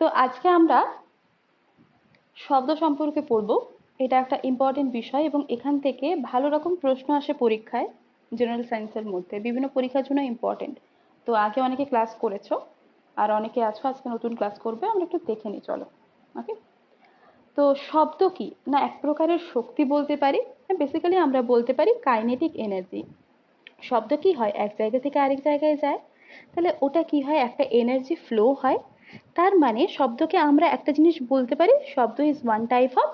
তো আজকে আমরা শব্দ সম্পর্কে পড়ব। এটা একটা ইম্পর্টেন্ট বিষয় এবং এখান থেকে ভালো রকম প্রশ্ন আসে পরীক্ষায়। জেনারেল সায়েন্সের মধ্যে বিভিন্ন পরীক্ষার জন্য ইম্পর্টেন্ট। তো আগে অনেকে ক্লাস করেছো আর অনেকে আছো আজকে নতুন ক্লাস করবে, আমরা একটু দেখে নিই, চলো। ওকে। তো শব্দ কি না এক প্রকারের শক্তি বলতে পারি, বেসিক্যালি আমরা বলতে পারি কাইনেটিক এনার্জি। শব্দ কি হয়, এক জায়গা থেকে আরেক জায়গায় যায়, তাহলে ওটা কি হয়, একটা এনার্জি ফ্লো হয়। তার মানে শব্দকে আমরা একটা জিনিস বলতে পারি, শব্দ is one type of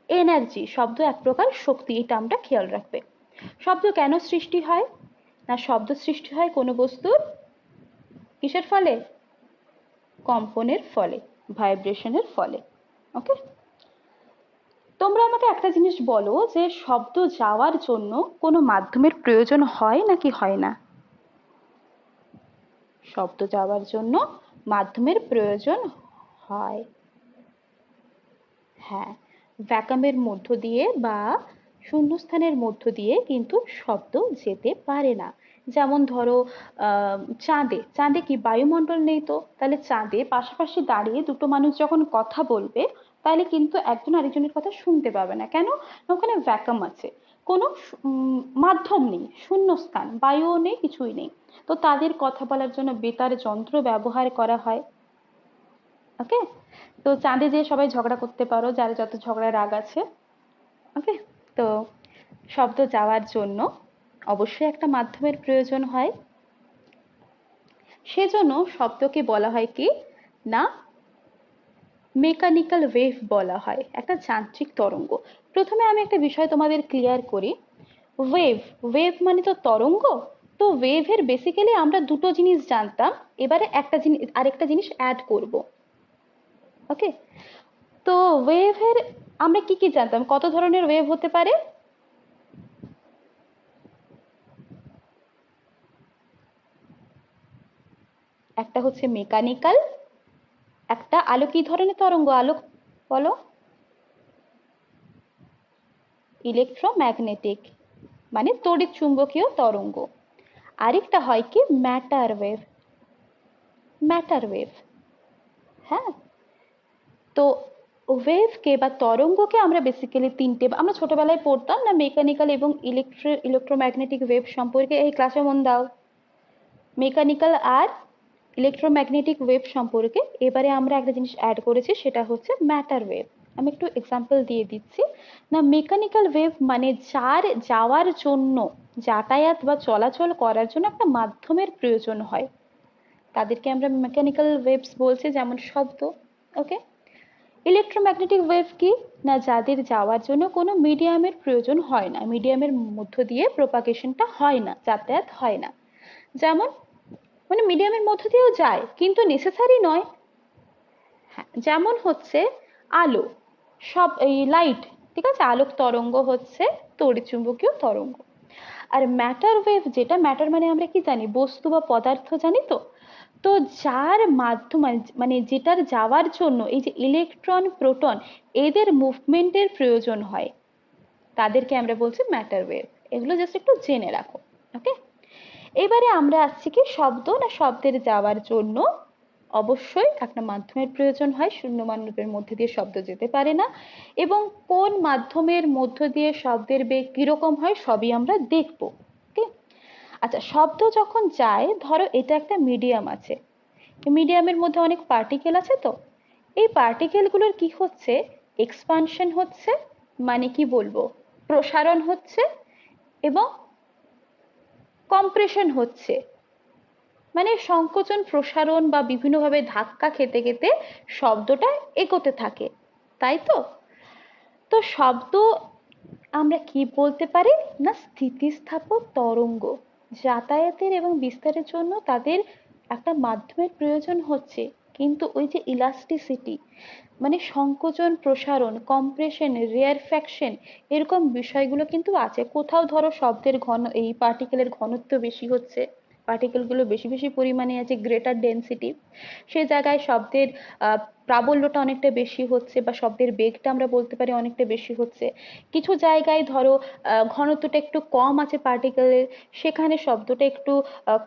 energy, শব্দ এক প্রকার শক্তি, এটা আমরা খেয়াল রাখবে। শব্দ কেন সৃষ্টি হয় না, শব্দ সৃষ্টি হয় কোনো বস্তুর কিসের ফলে, কম্পনের ফলে, ভাইব্রেশনের ফলে। ওকে। তোমরা আমাকে একটা জিনিস বলো যে শব্দ যাওয়ার জন্য কোনো মাধ্যমের প্রয়োজন হয় নাকি হয় না। শব্দ যাওয়ার জন্য মাধ্যমের প্রয়োজন হয়। হ্যাঁ, ভ্যাকামের মধ্য দিয়ে বা শূন্যস্থানের মধ্য দিয়ে কিন্তু শব্দ যেতে পারে না। যেমন ধরো চাঁদে, চাঁদে কি বায়ুমণ্ডল নেই, তো তাহলে চাঁদে পাশাপাশি দাঁড়িয়ে দুটো মানুষ যখন কথা বলবে তাহলে কিন্তু একজন আরেকজনের কথা শুনতে পাবে না। কেন? ওখানে ভ্যাকাম আছে, কোনো মাধ্যম নেই, শূন্যস্থান, বায়ুও নেই, কিছুই নেই। তো তাদের কথা বলার জন্য বেতার যন্ত্র ব্যবহার করা হয়। ওকে। তো চাঁদে যেয়ে সবাই ঝগড়া করতে পারো, যার যত ঝগড়া রাগ আছে। ওকে। তো শব্দ যাওয়ার জন্য অবশ্যই একটা মাধ্যমের প্রয়োজন হয়। সেজন্য শব্দকে বলা হয় কি না, মেকানিক্যাল ওয়েভ বলা হয়, একটা যান্ত্রিক তরঙ্গ। প্রথমে আমি একটা বিষয় তোমাদের ক্লিয়ার করি। ওয়েভ, ওয়েভ মানে তো তরঙ্গ। তো ওয়েভের বেসিক্যালি আমরা দুটো জিনিস জানতাম, এবারে একটা জিনিস আরেকটা জিনিস অ্যাড করব। ওকে। তো ওয়েভের আমরা কি কি জানতাম, কত ধরনের ওয়েভ হতে পারে। একটা হচ্ছে মেকানিক্যাল, একটা আলো কি ধরনের তরঙ্গ, আলোক বলো, ইলেকট্রোম্যাগনেটিক মানে তড়িৎ চুম্বকীয় তরঙ্গ। আরেকটা হয় কি ম্যাটার ওয়েভ, ম্যাটার ওয়েভ। হ্যাঁ। তো ওয়েভকে বা তরঙ্গকে আমরা বেসিক্যালি তিনটে, আমরা ছোটবেলায় পড়তাম না মেকানিক্যাল এবং ইলেকট্রোম্যাগনেটিক ওয়েভ সম্পর্কে, এই ক্লাসে মন দাও। মেকানিক্যাল আর ইলেকট্রোম্যাগনেটিক ওয়েভ সম্পর্কে এবারে আমরা একটা জিনিস অ্যাড করেছি, সেটা হচ্ছে ম্যাটার ওয়েভ। আমি একটু এক্সাম্পল দিয়ে দিচ্ছি। না মেকানিক্যাল ওয়েভ মানে যার যাওয়ার জন্য, যাতায়াত বা চলাচল করার জন্য একটা মাধ্যমের প্রয়োজন হয়, তাদেরকে আমরা মেকানিক্যাল ওয়েভস বলছি, যেমন শব্দ। ওকে। ইলেকট্রোম্যাগনেটিক ওয়েভ কি না, যাদের যাওয়ার জন্য কোনো মিডিয়ামের প্রয়োজন হয় না, মিডিয়ামের মধ্য দিয়ে প্রপাগেশনটা হয় না, যাতায়াত হয় না। যেমন মানে মিডিয়ামের মধ্য দিয়েও যায় কিন্তু নেসেসারি নয়। হ্যাঁ, যেমন হচ্ছে আলো, সব এই লাইট, ঠিক আছে, আলোক তরঙ্গ হচ্ছে তড়িৎচুম্বকীয় তরঙ্গ। আর ম্যাটার ওয়েভ, যেটা ম্যাটার মানে আমরা কি জানি, বস্তু বা পদার্থ জানি তো। তো যার মাধ্যমে মানে যেটার যাওয়ার জন্য এই যে ইলেকট্রন প্রোটন এদের মুভমেন্টের প্রয়োজন হয়, তাদেরকে আমরা বলছি ম্যাটার ওয়েভ। এগুলো জাস্ট একটু জেনে রাখো। ওকে। এবারে আমরা আসছি কি শব্দ না, শব্দের যাওয়ার জন্য অবশ্যই একটা মাধ্যমের প্রয়োজন হয়, শূন্যমান রূপের মধ্যে দিয়ে শব্দ যেতে পারে না। এবং কোন মাধ্যমের মধ্য দিয়ে শব্দের বেগ কিরকম হয় সবই আমরা দেখব। ওকে। আচ্ছা, শব্দ যখন যায়, ধরো এটা একটা মিডিয়াম আছে, মিডিয়ামের মধ্যে অনেক পার্টিকেল আছে, তো এই পার্টিকেলগুলোর কি হচ্ছে, এক্সপানশন হচ্ছে, মানে কি বলবো, প্রসারণ হচ্ছে, এবং কম্প্রেশন হচ্ছে, মানে সংকোচন প্রসারণ বা বিভিন্নভাবে ধাক্কা খেতে খেতে শব্দটা এগোতে থাকে, তাই তো। তো শব্দ আমরা কি বলতে পারি না, স্থিতিস্থাপক তরঙ্গ। যাতায়াতের এবং বিস্তারের জন্য তাদের একটা মাধ্যমের প্রয়োজন হচ্ছে, কিন্তু ওই যে ইলাস্টিসিটি মানে সংকোচন প্রসারণ, কম্প্রেশন, রেয়ারফ্যাকশন, এরকম বিষয়গুলো কিন্তু আছে। কোথাও ধরো শব্দের ঘন, এই পার্টিকেলের ঘনত্ব বেশি হচ্ছে, পার্টিকেলগুলো বেশি বেশি পরিমাণে আছে, গ্রেটার ডেন্সিটি, সেই জায়গায় শব্দের প্রাবল্যটা অনেকটা বেশি হচ্ছে, বা শব্দের বেগটা আমরা বলতে পারি অনেকটা বেশি হচ্ছে। কিছু জায়গায় ধরো ঘনত্বটা একটু কম আছে পার্টিকেলের, সেখানে শব্দটা একটু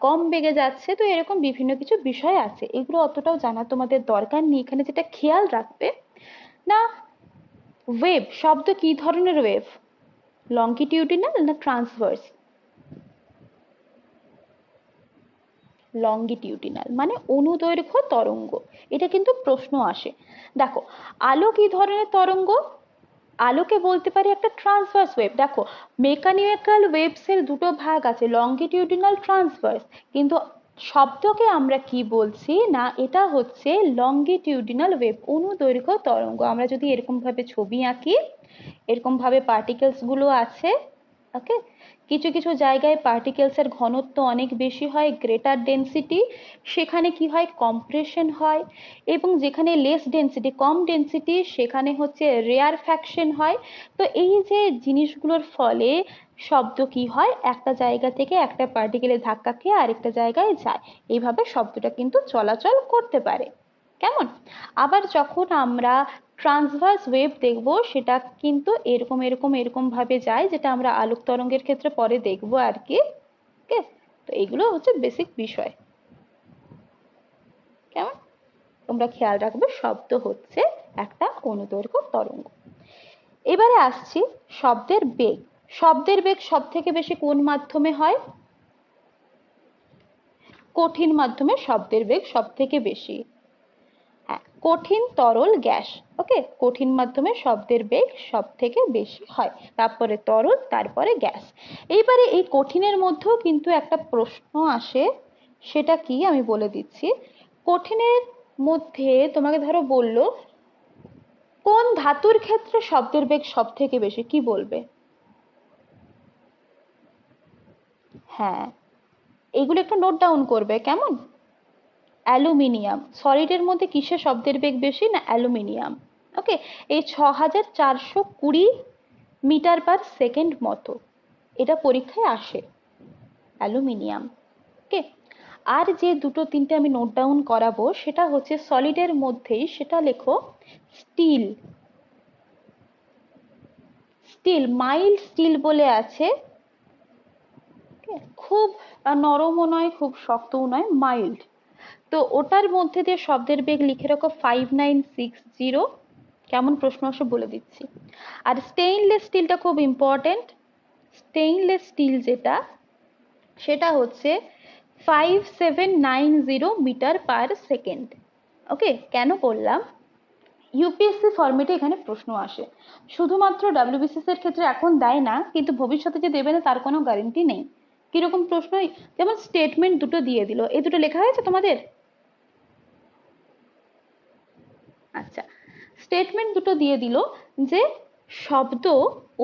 কম বেগে যাচ্ছে। তো এরকম বিভিন্ন কিছু বিষয় আছে, এগুলো অতটাও জানা তোমাদের দরকার নেই। এখানে যেটা খেয়াল রাখবে না, ওয়েভ শব্দ কি ধরনের ওয়েভ, লংগিটিউডিনাল না ট্রান্সভার্স? লংগিটিউডিনাল মানে অনুদৈর্ঘ্য তরঙ্গ, এটা কিন্তু প্রশ্ন আসে। দেখো আলো কি ধরনের তরঙ্গ, আলোকে বলতে পারি একটা ট্রান্সভার্স ওয়েভ। দেখো মেকানিক্যাল ওয়েভস এর দুটো ভাগ আছে, লংগিটিউডিনাল, ট্রান্সভার্স, কিন্তু শব্দকে আমরা কি বলছি না, এটা হচ্ছে লংগিটিউডিনাল ওয়েভ, অনুদৈর্ঘ্য তরঙ্গ। আমরা যদি এরকম ভাবে ছবি আঁকি, এরকম ভাবে পার্টিকেলস গুলো আছে, ওকে, কিছু কিছু জায়গায় পার্টিকেলস এর ঘনত্ব অনেক বেশি হয়, গ্রেটার ডেন্সিটি, সেখানে কি হয় কম্প্রেশন হয়, এবং যেখানে লেস ডেন্সিটি, কম ডেন্সিটি, সেখানে হচ্ছে রেয়ারফ্যাকশন হয়। তো এই যে জিনিসগুলোর ফলে শব্দ কি হয়, একটা জায়গা থেকে একটা পার্টিকেলে ধাক্কা খেয়ে আরেকটা জায়গায় যায়, এইভাবে শব্দটা কিন্তু চলাচল করতে পারে। কেমন? আবার যখন আমরা ট্রান্সভার্স ওয়েভ দেখব, সেটা কিন্তু এরকম এরকম এরকম ভাবে যায়, যেটা আমরা আলোক তরঙ্গের ক্ষেত্রে পরে দেখবো আর কি। ওকে, তো এগুলো হচ্ছে বেসিক বিষয়। কেমন? তোমরা খেয়াল রাখবে শব্দ হচ্ছে একটা অনুদৈর্ঘ্য তরঙ্গ। এবারে আসছি শব্দের বেগ। শব্দের বেগ সব থেকে বেশি কোন মাধ্যমে হয়? কঠিন মাধ্যমে শব্দের বেগ সব থেকে বেশি। হ্যাঁ, কঠিন, তরল, গ্যাস। ওকে, কঠিন মাধ্যমে শব্দের বেগ সব থেকে বেশি হয়, তারপরে তরল, তারপরে গ্যাস। এইবারে এই কঠিনের মধ্যেও কিন্তু একটা প্রশ্ন আসে, সেটা কি আমি বলে দিচ্ছি। কঠিনের মধ্যে তোমাকে ধরো বললো কোন ধাতুর ক্ষেত্রে শব্দের বেগ সব থেকে বেশি, কি বলবে? হ্যাঁ, এগুলো একটু নোট ডাউন করবে, কেমন? অ্যালুমিনিয়াম। সলিডের মধ্যে কিসের শব্দের বেগ বেশি না, অ্যালুমিনিয়াম। ওকে, এই 6420 মিটার পার সেকেন্ড মতো, এটা পরীক্ষায় আসে, অ্যালুমিনিয়াম। ওকে, আর যে দুটো তিনটে আমি নোট ডাউন করাবো সেটা হচ্ছে সলিডের মধ্যেই, সেটা লেখো স্টিল। স্টিল, মাইল্ড স্টিল বলে আছে, খুব নরমও নয় খুব শক্তও নয়, মাইল্ড। তো ওটার মধ্যে দিয়ে শব্দের বেগ লিখে রাখো 5960। কেমন প্রশ্ন আসে বলে দিচ্ছি। আর স্টেইনলেস স্টিলটা খুব ইম্পর্টেন্ট, স্টেইনলেস স্টিল যেটা, সেটা হচ্ছে 5790 মিটার পার সেকেন্ড। ওকে, কেন বললাম, ইউপিএসসি ফরম্যাটে এখানে প্রশ্ন আসে, শুধুমাত্র ডাব্লিউবিসিএস এর ক্ষেত্রে এখন দেয় না, কিন্তু ভবিষ্যতে যে দেবে না তার কোনো গ্যারেন্টি নেই। কিরকম প্রশ্ন, যেমন স্টেটমেন্ট দুটো দিয়ে দিল, এই দুটো লেখা হয়েছে তোমাদের? আচ্ছা, স্টেটমেন্ট দুটো দিয়ে দিল যে শব্দ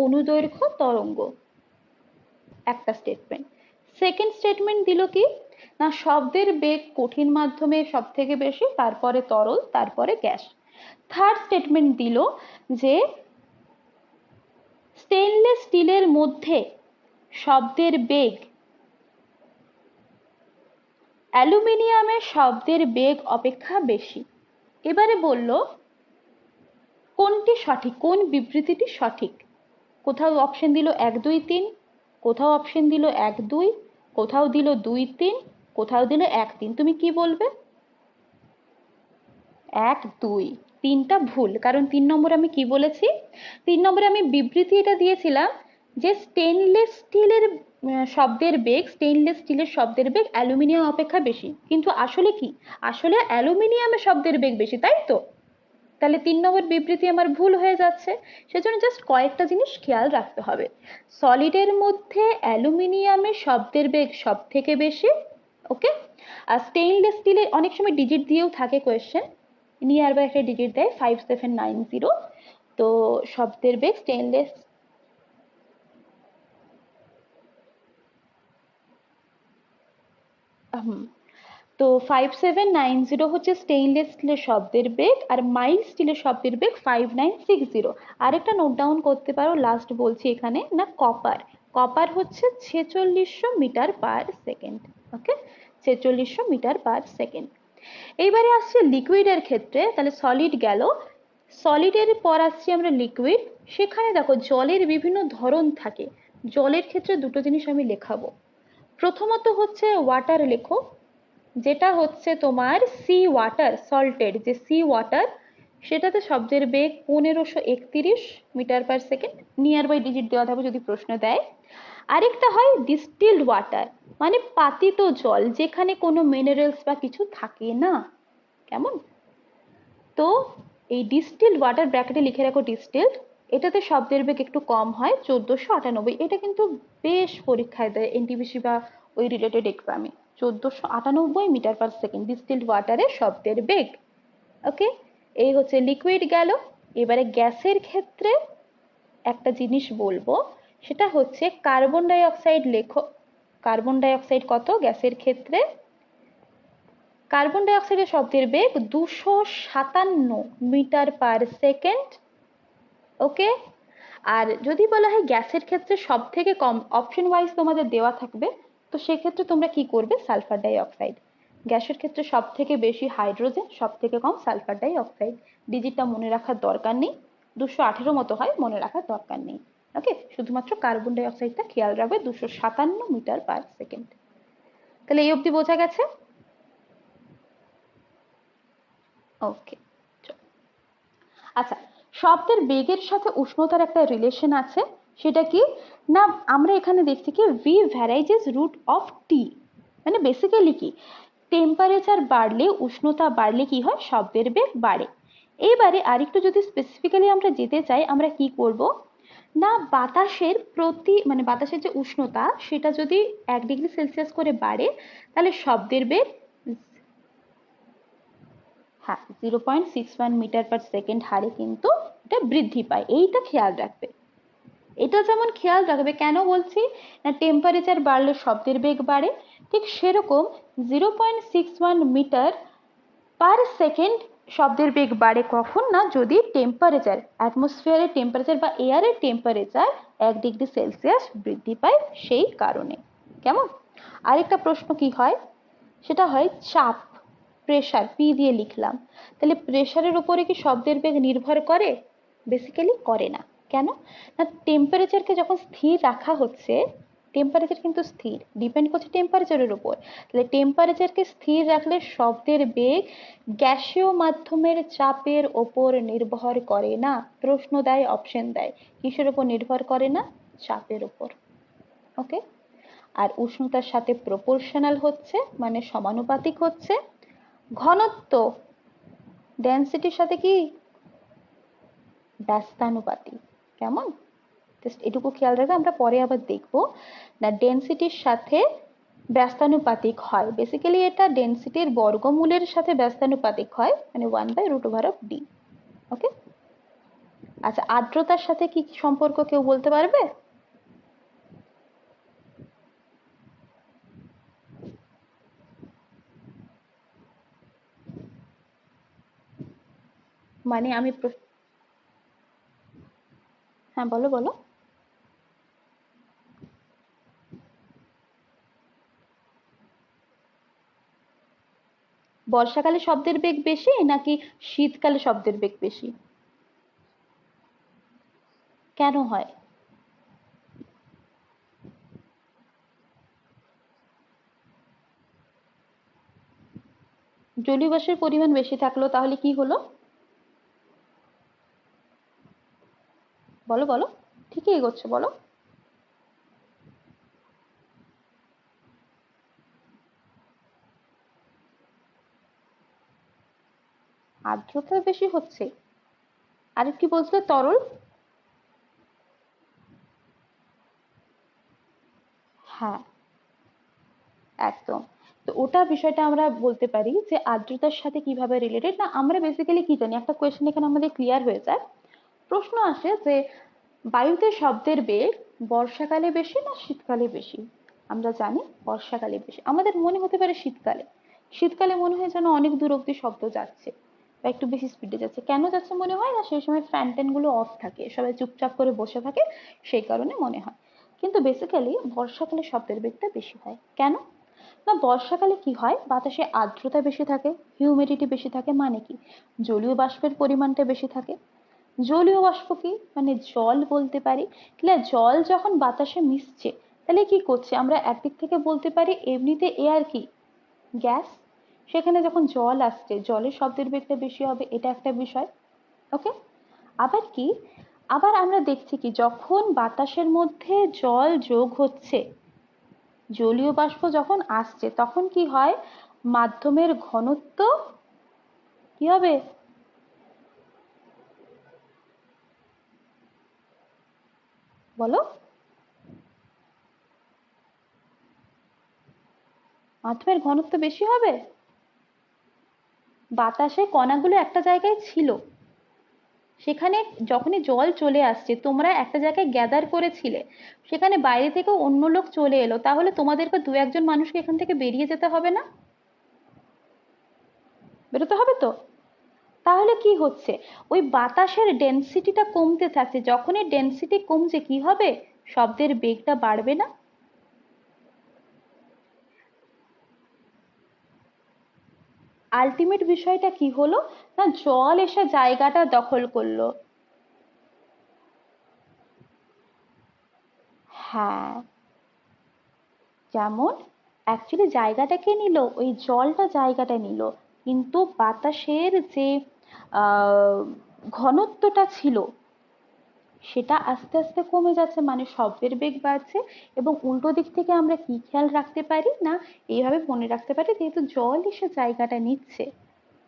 অনুদৈর্ঘ্য তরঙ্গ, একটা স্টেটমেন্ট। সেকেন্ড স্টেটমেন্ট দিল কি না, শব্দের বেগ কঠিন মাধ্যমে সব থেকে বেশি, তারপরে তরল, তারপরে গ্যাস। থার্ড স্টেটমেন্ট দিল যে স্টেনলেস স্টিলের মধ্যে শব্দের বেগ অ্যালুমিনিয়ামের শব্দের বেগ অপেক্ষা বেশি। এবারে বলল কোনটি সঠিক, কোন বিবৃতিটি সঠিক। কোথাও অপশন দিল 1 2 3, কোথাও অপশন দিল 1 2, কোথাও দিল 2 3, কোথাও দিল 1 3। তুমি কি বলবে? 1 2, তিনটা ভুল, কারণ 3 নম্বরে আমি কি বলেছি, 3 নম্বরে আমি বিবৃতি এটা দিয়েছিলাম যে স্টেনলেস স্টিলের শব্দের বেগ, স্টেনলেস স্টিলের শব্দের বেগ অ্যালুমিনিয়াম অপেক্ষা বেশি, কিন্তু আসলে কি, আসলে অ্যালুমিনিয়ামের শব্দের বেগ বেশি, তাই তো? তাহলে 3 নম্বর বিবৃতি আমার ভুল হয়ে যাচ্ছে। সেজন্য জাস্ট কয়েকটা জিনিস খেয়াল রাখতে হবে। সলিডের মধ্যে অ্যালুমিনিয়ামের শব্দের বেগ সব থেকে বেশি। ওকে, আর স্টেইনলেস স্টিলে অনেক সময় ডিজিট দিয়েও থাকে কোয়েশ্চেন, নিয়ার বাই একটা ডিজিট দেয় 5790। তো শব্দের বেগ স্টেইনলেস, তো 5790 হচ্ছে স্টেইনলেস স্টিলের শব্দের বেগ, আর মাইল্ড স্টিলের শব্দের বেগ 5960। আরেকটা নোট ডাউন করতে পারো, লাস্ট বলছি এখানে না, কপার, কপার হচ্ছে 4600 মিটার পার সেকেন্ড। ওকে, 4600 মিটার পার সেকেন্ড। এইবারে আসছে লিকুইডের ক্ষেত্রে, তাহলে সলিড গেল, সলিডের পর আসছি আমরা লিকুইড। সেখানে দেখো জলের বিভিন্ন ধরন থাকে, জলের ক্ষেত্রে দুটো জিনিস আমি লেখাবো। প্রথমত হচ্ছে ওয়াটার লেখো, যেটা হচ্ছে তোমার সি ওয়াটার, সল্টেড যে সি ওয়াটার, সেটাতে শব্দের বেগ 1531 metre per second, near by digit দেওয়া থাকবে যদি প্রশ্ন দেয়। আরেকটা হয় ডিস্টিলড ওয়াটার, মানে পাতিত জল, যেখানে কোনো মিনারেলস বা কিছু থাকে না। কেমন? তো এই ডিস্টিলড ওয়াটার, ব্র্যাকেটে লিখে রাখো ডিস্টিলড, এটাতে শব্দের বেগ একটু কম হয় 1498। এটা কিন্তু বেশ পরীক্ষায় দেয় এনটিপিসি বা ওই রিলেটেড এক্সামে, 1498 মিটার পার সেকেন্ড ডিস্টিলড ওয়াটারের শব্দের বেগ। ওকে, এই হচ্ছে লিকুইড গেল। এবারে গ্যাসের ক্ষেত্রে একটা জিনিস বলবো, সেটা হচ্ছে কার্বন ডাই অক্সাইড লেখো। কার্বন ডাই অক্সাইড কত গ্যাসের ক্ষেত্রে? কার্বন ডাই অক্সাইডের শব্দের বেগ 257 মিটার পার সেকেন্ড। ওকে, আর যদি বলা হয় গ্যাসের ক্ষেত্রে সব থেকে কম, অপশন ওয়াইজ তোমাদের দেওয়া থাকবে, তো সেক্ষেত্রে তোমরা কি করবে? Sulphur die oxide. গ্যাসের ক্ষেত্রে সব থেকে বেশি হাইড্রোজেন, সব থেকে কম সালফার ডাই অক্সাইড। ডিজিটটা মনে রাখার দরকার নেই, 218 মতো হয়, মনে রাখার দরকার নেই। ওকে, শুধুমাত্র কার্বন ডাই অক্সাইডটা খেয়াল রাখবে, 257 মিটার পার সেকেন্ড। তাহলে এই অবধি বোঝা গেছে? ওকে, আচ্ছা, শব্দের বেগের সাথে উষ্ণতার একটা রিলেশন আছে, সেটা কি না? আমরা এখানে দেখছি কি ভি ভ্যারাইজেস রুট অফ টি, মানে বেসিক্যালি কি, টেম্পারেচার বাড়লে, উষ্ণতা বাড়লে কি হয়? শব্দের বেগ বাড়ে। এইবারে আরেকটু যদি স্পেসিফিক্যালি আমরা যেতে চাই, আমরা কি করব না, বাতাসের প্রতি, মানে বাতাসের যে উষ্ণতা সেটা যদি 1 ডিগ্রি সেলসিয়াস করে বাড়ে, তাহলে শব্দের বেগ, হ্যাঁ, 0.61 মিটার পার সেকেন্ড হারে কিন্তু এটা বৃদ্ধি পায়, এইটা খেয়াল রাখবে। এটা যেমন খেয়াল রাখবে, কেন বলছি না, টেম্পারেচার বাড়লে শব্দের বেগ বাড়ে, ঠিক সেরকম 0.61 মিটার পার সেকেন্ড শব্দের বেগ বাড়ে কখন না, যদি টেম্পারেচার, অ্যাটমসফিয়ারের টেম্পারেচার বা এয়ারের টেম্পারেচার 1 ডিগ্রি সেলসিয়াস বৃদ্ধি পায় সেই কারণে। কেমন? আরেকটা প্রশ্ন কি হয়, সেটা হয় চাপ, প্রেশার, পি দিয়ে লিখলাম, তাহলে প্রেশারের উপরে কি শব্দের বেগ নির্ভর করে? বেসিক্যালি করে না। কেন না, টেম্পারেচারকে যখন স্থির রাখা হচ্ছে, টেম্পারেচার কিন্তু স্থির, ডিপেন্ড করছে টেম্পারেচারের উপর, তাহলে টেম্পারেচারকে স্থির রাখলে শব্দের বেগ গ্যাসীয় মাধ্যমের চাপের ওপর নির্ভর করে না। প্রশ্ন দেয়, অপশন দেয়, কিসের উপর নির্ভর করে না? চাপের উপর। ওকে, আর উষ্ণতার সাথে প্রপোর্শনাল হচ্ছে, মানে সমানুপাতিক হচ্ছে। ঘনত্ব ডেন্সিটির সাথে কি? ব্যস্তানুপাতিক। কেমন? জাস্ট এটুকু খেয়াল রাখবে, আমরা পরে আবার দেখবো না ডেন্সিটির সাথে ব্যস্তানুপাতিক হয়। বেসিক্যালি এটা ডেন্সিটির বর্গমূলের সাথে ব্যস্তানুপাতিক হয়, মানে 1/√ডি। ওকে, আচ্ছা, আর্দ্রতার সাথে কি সম্পর্ক কেউ বলতে পারবে? মানে আমি হ্যাঁ, বলো বলো। বর্ষাকালে শব্দের বেগ বেশি নাকি শীতকালে শব্দের বেগ বেশি? কেন হয়? জলীয় বাষ্পের পরিমাণ বেশি থাকলো তাহলে কি হলো? বলো বলো, ঠিকই এগোচ্ছে, বলো। আর্দ্রতা বেশি হচ্ছে, আর কি বলছিলে? তরল, হ্যাঁ, একদম। তো ওটা বিষয়টা আমরা বলতে পারি যে আর্দ্রতার সাথে কিভাবে রিলেটেড না, আমরা বেসিক্যালি কি জানি, একটা কোয়েশ্চেন এখানে আমাদের ক্লিয়ার হয়ে যায়। প্রশ্ন আসে যে বায়ুতে শব্দের বেগ বর্ষাকালে বেশি না শীতকালে বেশি? আমরা জানি বর্ষাকালে বেশি, আমাদের মনে হতে পারে শীতকালে, শীতকালে মনে হয় যেন অনেক দূর অব্দি শব্দ যাচ্ছে বা একটু বেশি স্পিডে যাচ্ছে। কেন যাচ্ছে মনে হয় না? সেই সময় ফ্যান ট্যান গুলো অফ থাকে, সবাই চুপচাপ করে বসে থাকে, সেই কারণে মনে হয়। কিন্তু বেসিক্যালি বর্ষাকালে শব্দের বেগটা বেশি হয়। কেন? না বর্ষাকালে কি হয়, বাতাসে আর্দ্রতা বেশি থাকে, হিউমিডিটি বেশি থাকে, মানে কি জলীয় বাষ্পের পরিমাণটা বেশি থাকে। জলীয় বাষ্প কি মানে জল বলতে পারি। তাহলে জল যখন বাতাসে মিশছে তাহলে কি করছে, আমরা একদিক থেকে বলতে পারি এমনিতে এয়ার কি গ্যাস, সেখানে যখন জল আসছে জলের শব্দের বেগটা বেশি হবে, এটা একটা বিষয়। ওকে, আবার কি, আবার আমরা দেখছি কি যখন বাতাসের মধ্যে জল যোগ হচ্ছে, জলীয় বাষ্প যখন আসছে তখন কি হয়, মাধ্যমের ঘনত্ব কি হবে, বলো, মাধ্যমের ঘনত্ব বেশি হবে। বাতাসে কণাগুলো একটা জায়গায় ছিল, সেখানে যখনই জল চলে আসছে তোমরা একটা জায়গায় গ্যাদার করেছিলে, সেখানে বাইরে থেকে অন্য লোক চলে এলো, তাহলে তোমাদেরকে দু একজন মানুষকে এখান থেকে বেরিয়ে যেতে হবে না, বেরোতে হবে তো। তাহলে কি হচ্ছে, ওই বাতাসের ডেন্সিটিটা কমতে থাকছে, যখনই ডেন্সিটি কমছে কি হবে, শব্দের বেগটা বাড়বে না। আলটিমেট বিষয়টা কি হলো, না জল এসে জায়গাটা দখল করলো। হ্যাঁ, যেমন অ্যাকচুয়ালি জায়গাটা কে নিল, ওই জলটা জায়গাটা নিল, কিন্তু বাতাসের যে আহ, ঘনত্বটা ছিল সেটা আস্তে আস্তে কমে যাচ্ছে, মানে শব্দের বেগ বাড়ছে। এবং উল্টো দিক থেকে আমরা কি খেয়াল রাখতে পারি না, এইভাবে মনে রাখতে পারি যেহেতু জল এসে জায়গাটা নিচ্ছে,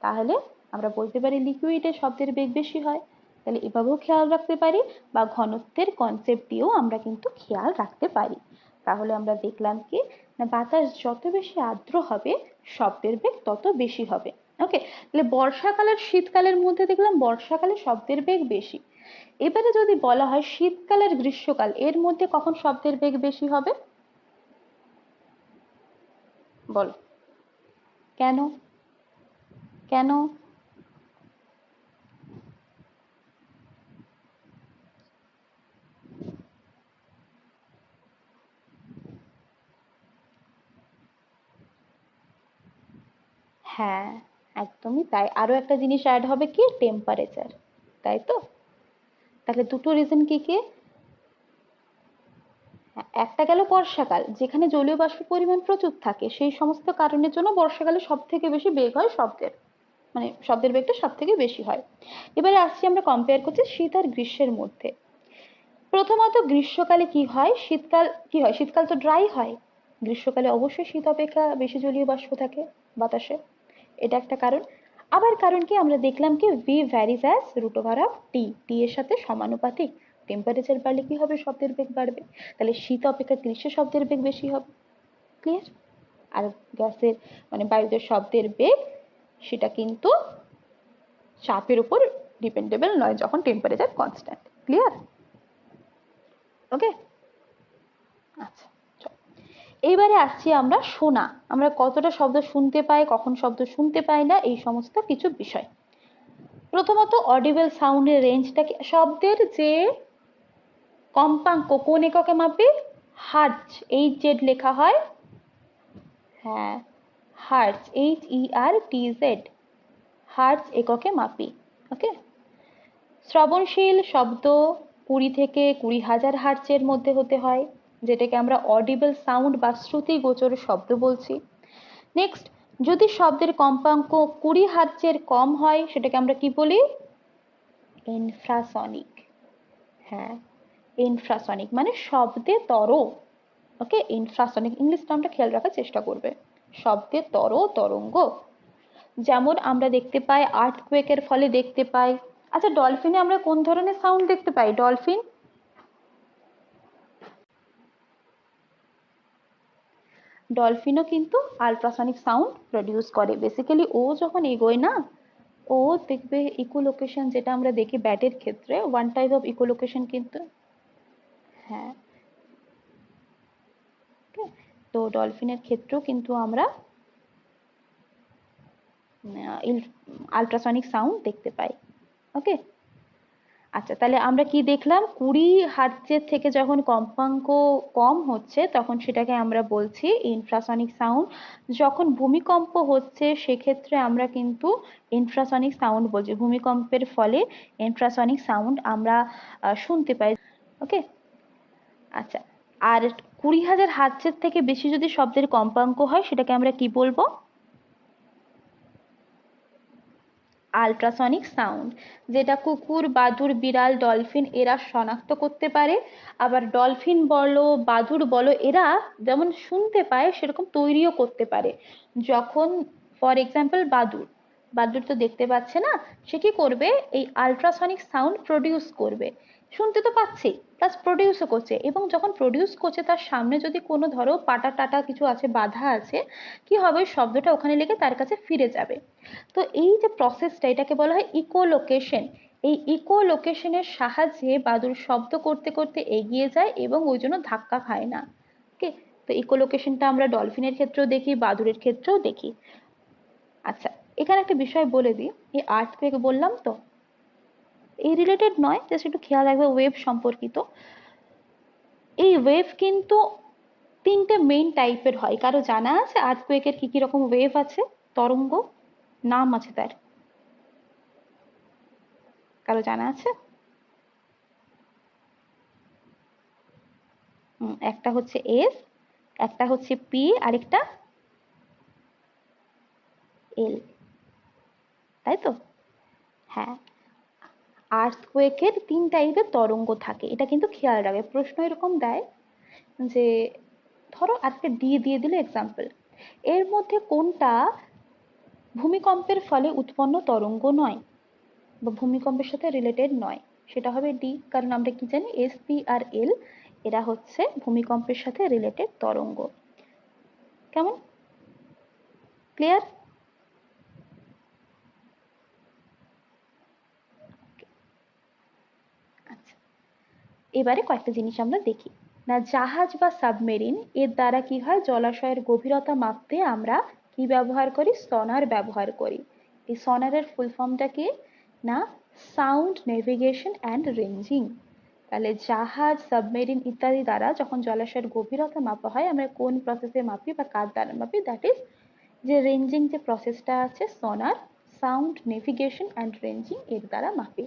তাহলে আমরা বলতে পারি লিকুইডে শব্দের বেগ বেশি হয়, তাহলে এভাবেও খেয়াল রাখতে পারি, বা ঘনত্বের কনসেপ্ট দিয়েও আমরা কিন্তু খেয়াল রাখতে পারি। তাহলে আমরা দেখলাম কি, না বাতাস যত বেশি আর্দ্র হবে শব্দের বেগ তত বেশি হবে। ওকে, তাহলে বর্ষাকালের শীতকালের মধ্যে দেখলাম বর্ষাকালে শব্দের বেগ বেশি। এবারে যদি বলা হয় শীতকাল আর গ্রীষ্মকাল, এর মধ্যে কখন শব্দের বেগ বেশি হবে, বলো, কেন, কেন? হ্যাঁ, একদমই তাই, আরো একটা জিনিস অ্যাড হবে কি, টেম্পারেচার, তাই তো। তাহলে দুটো রিজন কি কি, হ্যাঁ, একটা গেল বর্ষাকাল যেখানে জলীয় বাষ্পের পরিমাণ প্রচুর থাকে, সেই সমস্ত কারণের জন্য বর্ষাকালে সব থেকে বেশি বেগ হয় শব্দের, মানে শব্দের বেগটা সব থেকে বেশি হয়। এবারে আসছি আমরা কম্পেয়ার করছি শীত আর গ্রীষ্মের মধ্যে। প্রথমত গ্রীষ্মকালে কি হয়, শীতকাল কি হয়, শীতকাল তো ড্রাই হয়, গ্রীষ্মকালে অবশ্যই শীত অপেক্ষা বেশি জলীয় বাষ্প থাকে বাতাসে, এটা একটা কারণ। আবার কারণ কি, আমরা দেখলাম কি v varies as root over of t, t এর সাথে সমানুপাতিক, টেম্পারেচার বাড়লে কি হবে, শব্দের বেগ বাড়বে, তাহলে শীত অপেক্ষা গ্রীষ্মে শব্দের বেগ বেশি হবে। ক্লিয়ার? আর গ্যাসের মানে বায়ুদের শব্দের বেগ সেটা কিন্তু চাপের উপর ডিপেন্ডেবল নয় যখন টেম্পারেচার কনস্ট্যান্ট। ক্লিয়ার? ওকে, আচ্ছা, এইবারে আসছি আমরা শোনা, আমরা কতটা শব্দ শুনতে পাই, কখন শব্দ শুনতে পাই না, এই সমস্ত কিছু বিষয়। প্রথমত অডিবল সাউন্ডের রেঞ্জটা কি, শব্দের যে কম্পাঙ্ক কোন এককে মাপে, হার্টজ, এইচ জেড লেখা হয়, হ্যাঁ হার্টজ, এইচ ই আর টি জেড, হার্টজ এককে মাপি। ওকে, শ্রবণশীল শব্দ 20 থেকে 20,000 হার্টজের মধ্যে হতে হয়, যেটাকে আমরা অডিবল সাউন্ড বা শ্রুতিগোচর শব্দ বলছি। নেক্সট, যদি শব্দের কম্পাঙ্ক 20 হার্টজের কম হয় সেটাকে আমরা কি বলি, ইনফ্রাসনিক। হ্যাঁ, ইনফ্রাসনিক মানে শব্দে তর। ওকে, ইনফ্রাসনিক ইংলিশ নামটা খেয়াল রাখার চেষ্টা করবে, শব্দে তর তরঙ্গ। যেমন আমরা দেখতে পাই আর্থকুয়েকের ফলে দেখতে পাই। আচ্ছা, ডলফিনে আমরা কোন ধরনের সাউন্ড দেখতে পাই, ডলফিন, ডলফিনও কিন্তু আলট্রাসনিক সাউন্ড প্রডিউস করে, বেসিক্যালি ও যখন এগোয় না, ও দেখবে ইকোলোকেশন যেটা আমরা দেখি ব্যাটের ক্ষেত্রে, ওয়ান টাইপ অফ ইকোলোকেশন কিন্তু, হ্যাঁ, তো ডলফিনের ক্ষেত্রেও কিন্তু আমরা আলট্রাসনিক সাউন্ড দেখতে পাই। ওকে, আচ্ছা, তাহলে আমরা কি দেখলাম, 20 হার্টজের থেকে যখন কম্পাঙ্ক কম হচ্ছে তখন সেটাকে আমরা বলছি ইনফ্রাসনিক সাউন্ড। যখন ভূমিকম্প হচ্ছে সেক্ষেত্রে আমরা কিন্তু ইনফ্রাসনিক সাউন্ড বলছি, ভূমিকম্পের ফলে ইনফ্রাসনিক সাউন্ড আমরা শুনতে পাই। ওকে, আচ্ছা, আর 20,000 হার্টজের থেকে বেশি যদি শব্দের কম্পাঙ্ক হয় সেটাকে আমরা কি বলবো? আল্ট্রাসনিক সাউন্ড, যেটা কুকুর, বাদুড়, বিড়াল, ডলফিন এরা শনাক্ত করতে পারে। আবার ডলফিন বলো, বাদুড় বলো, এরা যেমন শুনতে পায় সেরকম তৈরিও করতে পারে। যখন ফর এক্সাম্পল বাদুড়, বাদুড় তো দেখতে পাচ্ছে না, সে কি করবে, এই আল্ট্রাসনিক সাউন্ড প্রডিউস করবে, শুনতে তো পাচ্ছি প্লাস প্রডিউসও করছে, এবং যখন প্রডিউস করছে তার সামনে যদি কোনো ধরো পাটা টাটা কিছু আছে, বাধা আছে, কি হবে, শব্দটা ওখানে লেগে তার কাছে ফিরে যাবে। তো এই যে প্রসেসটা, এটাকে বলা হয় ইকোলোকেশন। এই ইকোলোকেশনের সাহায্যে বাদুড় শব্দ করতে করতে এগিয়ে যায় এবং ওই জন্য ধাক্কা খায় না। ওকে, তো ইকোলোকেশনটা আমরা ডলফিনের ক্ষেত্রেও দেখি, বাদুড়ের ক্ষেত্রেও দেখি। আচ্ছা, এখানে একটা বিষয় বলে দিই, এই আর্থকুয়েক বললাম তো, এই রিলেটেড নয়, জাস্ট একটু খেয়াল রাখবে ওয়েভ সম্পর্কিত। এই ওয়েভ কিন্তু তিনটে মেইন টাইপের হয়। কারো জানা আছে আর্থকুয়েকের কি কি রকম ওয়েভ আছে, তরঙ্গ নাম আছে তার? কারো জানা আছে? একটা হচ্ছে এস, একটা হচ্ছে পি, আরেকটা এল, তাই তো? হ্যাঁ, আর্থকুয়েকের 3 টাইপের তরঙ্গ থাকে, এটা কিন্তু খেয়াল রাখবে। প্রশ্ন এরকম দেয় যে ধরো আজকে দিয়ে দিল এক্সাম্পল, এর মধ্যে কোনটা ভূমিকম্পের ফলে উৎপন্ন তরঙ্গ নয় বা ভূমিকম্পের সাথে রিলেটেড নয়? সেটা হবে ডি, কারণ আমরা কি জানি এস, পি আর এল এরা হচ্ছে ভূমিকম্পের সাথে রিলেটেড তরঙ্গ। কেমন, ক্লিয়ার? আচ্ছা, এবারে কয়েকটা জিনিস আমরা দেখি না, জাহাজ বা সাবমেরিন এর দ্বারা কি হয়, জলাশয়ের গভীরতা মাপতে আমরা কি ব্যবহার করি, সনার ব্যবহার করি। এই সনারের ফুল ফর্মটা কি না, সাউন্ড নেভিগেশন অ্যান্ড রেঞ্জিং। তাহলে জাহাজ, সাবমেরিন ইত্যাদি দ্বারা যখন জলাশয়ের গভীরতা মাপা হয়, আমরা কোন প্রসেসে মাপি বা কার দ্বারা মাপি, দ্যাট ইজ যে রেঞ্জিং যে প্রসেসটা আছে, সনার, সাউন্ড নেভিগেশন অ্যান্ড রেঞ্জিং এর দ্বারা মাপি।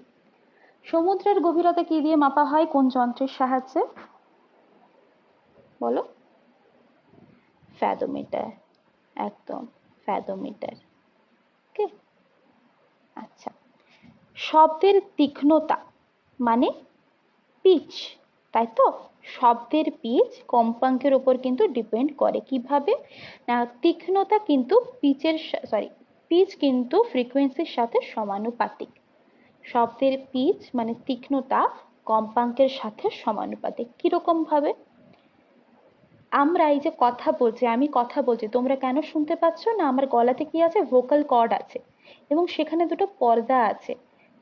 সমুদ্রের গভীরতা কি দিয়ে মাপা হয়, কোন যন্ত্রের সাহায্যে বলো? ফ্যাদোমিটার, একদম ফ্যাদোমিটার। ওকে, আচ্ছা, শব্দের তীক্ষ্ণতা মানে পিচ, তাই তো? শব্দের পিচ কম্পাঙ্কের উপর কিন্তু ডিপেন্ড করে। কিভাবে না, তীক্ষ্ণতা কিন্তু পিচের, সরি, পিচ কিন্তু ফ্রিকোয়েন্সির সাথে সমানুপাতিক। শব্দের পিচ মানে তীক্ষ্ণতা কম্পাঙ্কের সাথে সমানুপাতিক। কিরকম ভাবে? আমরা এই যে কথা বলছি, আমি কথা বলছি, তোমরা কেন শুনতে পাচ্ছ না, আমার গলাতে কি আছে, ভোকাল কর্ড আছে এবং সেখানে দুটো পর্দা আছে,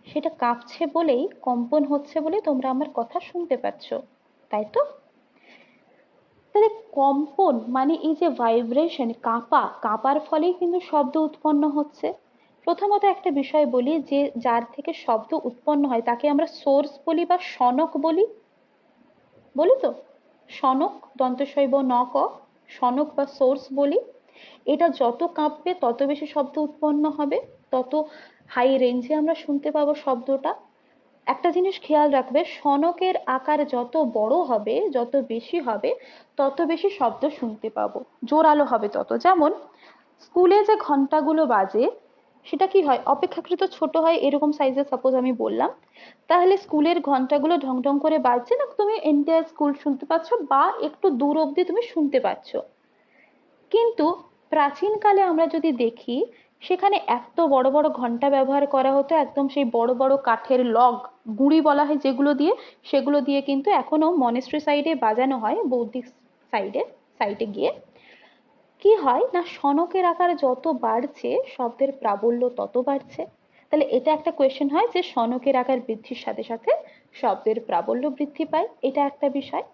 সেটা কাঁপছে বলেই, কম্পন হচ্ছে বলে তোমরা আমার কথা শুনতে পাচ্ছ, তাই তো? তাহলে কম্পন মানে এই যে ভাইব্রেশন, কাঁপার ফলেই কিন্তু শব্দ উৎপন্ন হচ্ছে। প্রথমত একটা বিষয় বলি, যে যার থেকে শব্দ উৎপন্ন হয় তাকে আমরা সোর্স বলি বা শনক বলি, বলি তো, শনক, দন্তশৈব ন ক, শনক বা সোর্স বলি। এটা যত কাঁপবে তত বেশি শব্দ উৎপন্ন হবে, তত হাই রেঞ্জে আমরা শুনতে পাবো শব্দটা। একটা জিনিস খেয়াল রাখবে, শনকের আকার যত বড় হবে, যত বেশি হবে, তত বেশি শব্দ শুনতে পাবো, জোরালো হবে তত। যেমন স্কুলে যে ঘন্টাগুলো বাজে, সেটা কি হয়, অপেক্ষাকৃত ছোট হয়, এরকম সাইজের সাপোজ আমি বললাম, তাহলে স্কুলের ঘন্টাগুলো ঢং ঢং করে বাজছে না, তুমি এন্টায়ার স্কুল শুনতে পাচ্ছ বা একটু দূর অব্দি তুমি শুনতে পাচ্ছ। কিন্তু প্রাচীনকালে আমরা যদি দেখি, সেখানে এত বড় বড় ঘন্টা ব্যবহার করা হতো, একদম সেই বড় বড় কাঠের লগ, গুঁড়ি বলা হয় যেগুলো দিয়ে, সেগুলো দিয়ে কিন্তু এখনো মনেস্ট্রি সাইডে বাজানো হয়, বৌদ্ধিক সাইডে গিয়ে। কি হয় না, শনকের আকার যত বাড়ছে শব্দের প্রাবল্য তত বাড়ছে। তাহলে এটা একটা কোয়েশ্চেন হয় যে শনকের আকার বৃদ্ধির সাথে সাথে শব্দের প্রাবল্য বৃদ্ধি পায়, এটা একটা বিষয়।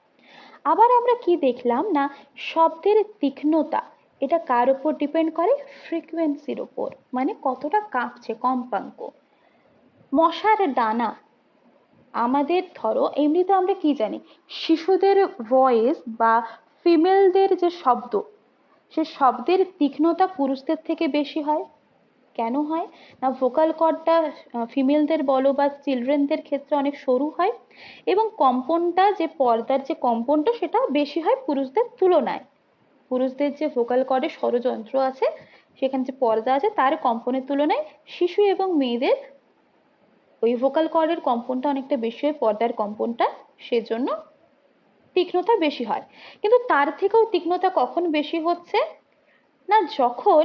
আবার আমরা কি দেখলাম না, শব্দের তীক্ষ্ণতা এটা কার উপর ডিপেন্ড করে, ফ্রিকোয়েন্সির উপর, মানে কতটা কাঁপছে, কম্পাঙ্ক। মশার ডানা, আমাদের ধরো এমনিতে আমরা কি জানি, শিশুদের ভয়েস বা ফিমেলদের যে শব্দ, সে শব্দের তীক্ষ্ণতা পুরুষদের থেকে বেশি হয়। কেন হয় না, ভোকাল কর্ডটা ফিমেলদের বলো বা চিলড্রেনদের ক্ষেত্রে অনেক সরু হয়, এবং কম্পনটা যে পর্দার যে কম্পনটা সেটা বেশি হয় পুরুষদের তুলনায়। পুরুষদের যে ভোকাল কর্ডের স্বরযন্ত্র আছে, সেখানে যে পর্দা আছে তার কম্পনের তুলনায় শিশু এবং মেয়েদের ওই ভোকাল কর্ডের কম্পনটা অনেকটা বেশি হয়, পর্দার কম্পনটা, সেজন্য তীক্ষ্ণতা বেশি হয়। কিন্তু তার থেকেও তীক্ষ্ণতা কখন বেশি হচ্ছে না, যখন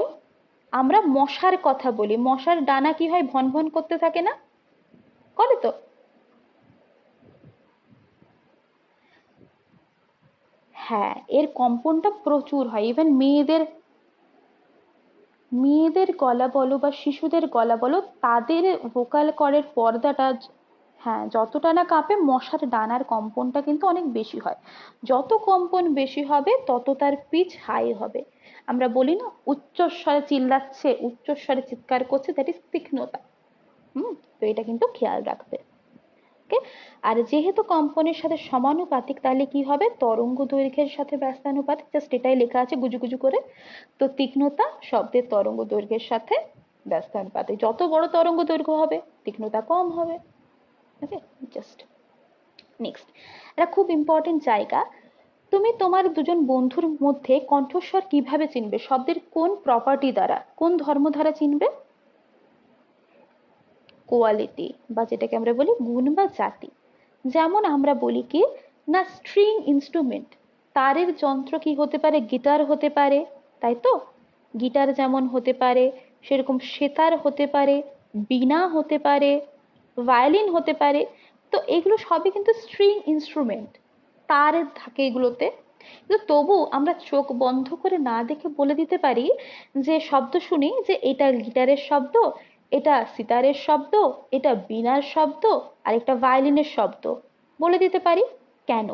আমরা মশার কথা বলি, মশার ডানা কি হয়, ভন ভন করতে থাকে না, করে তো? হ্যাঁ, এর কম্পনটা প্রচুর হয়। ইভেন মেয়েদের মেয়েদের গলা বলো বা শিশুদের গলা বলো, তাদের ভোকাল কর্ডের পর্দাটা হ্যাঁ যতটা না কাঁপে, মশার ডানার কম্পনটা কিন্তু অনেক বেশি হয়। যত কম্পন বেশি হবে তত তার পিচ হাই হবে। আমরা বলি না উচ্চস্বরে চিল্লাচ্ছে, উচ্চস্বরে চিৎকার করছে, দ্যাট ইজ তীক্ষ্ণতা। তো এটা কিন্তু খেয়াল রাখবে। ওকে। আর যেহেতু কম্পনের সাথে সমানুপাতিক, তাহলে কি হবে, তরঙ্গ দৈর্ঘ্যের সাথে ব্যস্তানুপাতিক, জাস্ট এটাই লেখা আছে গুজু গুজু করে। তো তীক্ষ্ণতা শব্দের তরঙ্গ দৈর্ঘ্যের সাথে ব্যস্তানুপাতিক, যত বড় তরঙ্গ দৈর্ঘ্য হবে তীক্ষ্ণতা কম হবে। ওকে, জাস্ট নেক্সট, এটা খুব ইম্পর্টেন্ট জায়গা। তুমি তোমার দুজন বন্ধুর মধ্যে কণ্ঠস্বর কিভাবে চিনবে, শব্দের কোন প্রপার্টি দ্বারা, কোন ধর্ম দ্বারা চিনবে? কোয়ালিটি, বা যেটাকে আমরা বলি গুণ বা জাতি। যেমন আমরা বলি কি না, স্ট্রিং ইনস্ট্রুমেন্ট, তারের যন্ত্র কি হতে পারে, গিটার হতে পারে, তাই তো? গিটার যেমন হতে পারে, সেরকম সেতার হতে পারে, বীণা হতে পারে, ভায়োলিন হতে পারে। তো এগুলো সবই কিন্তু স্ট্রিং ইনস্ট্রুমেন্ট, তার থাকে এগুলোতে। কিন্তু তবু আমরা চোখ বন্ধ করে না দেখে বলে দিতে পারি, যে শব্দ শুনি যে এটা গিটারের শব্দ, এটা সিতারের শব্দ, এটা বীণার শব্দ, আর একটা ভায়োলিনের শব্দ, বলে দিতে পারি। কেন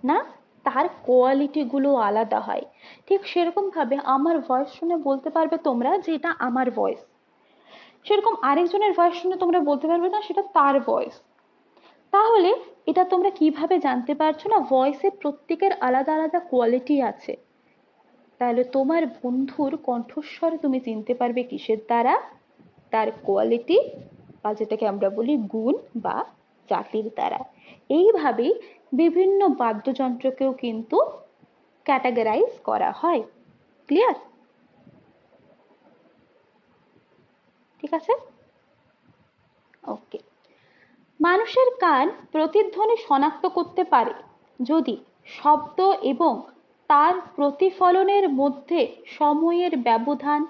না, তার কোয়ালিটি গুলো আলাদা হয়। ঠিক সেরকম ভাবে আমার ভয়েস শুনে বলতে পারবে তোমরা যে এটা আমার ভয়েস, সেরকম আরেকজনের ভয়েস শুনে তোমরা বলতে পারবে না সেটা তার ভয়েস। তাহলে এটা তোমরা কিভাবে জানতে পারছো না, ভয়েসের প্রত্যেকের আলাদা আলাদা কোয়ালিটি আছে। তাহলে তোমার বন্ধুর কণ্ঠস্বর তুমি চিনতে পারবে কিসের দ্বারা, তার কোয়ালিটি, বা যেটাকে আমরা বলি গুণ বা জাতির দ্বারা। এইভাবেই বিভিন্ন বাদ্যযন্ত্রকেও কিন্তু ক্যাটাগরাইজ করা হয়। ক্লিয়ার? ঠিক আছে, ওকে। মানুষের কান প্রতিধ্বনি শনাক্ত করতে পারে যদি শব্দ এবং তার প্রতিফলনের মধ্যে সময়ের ব্যবধান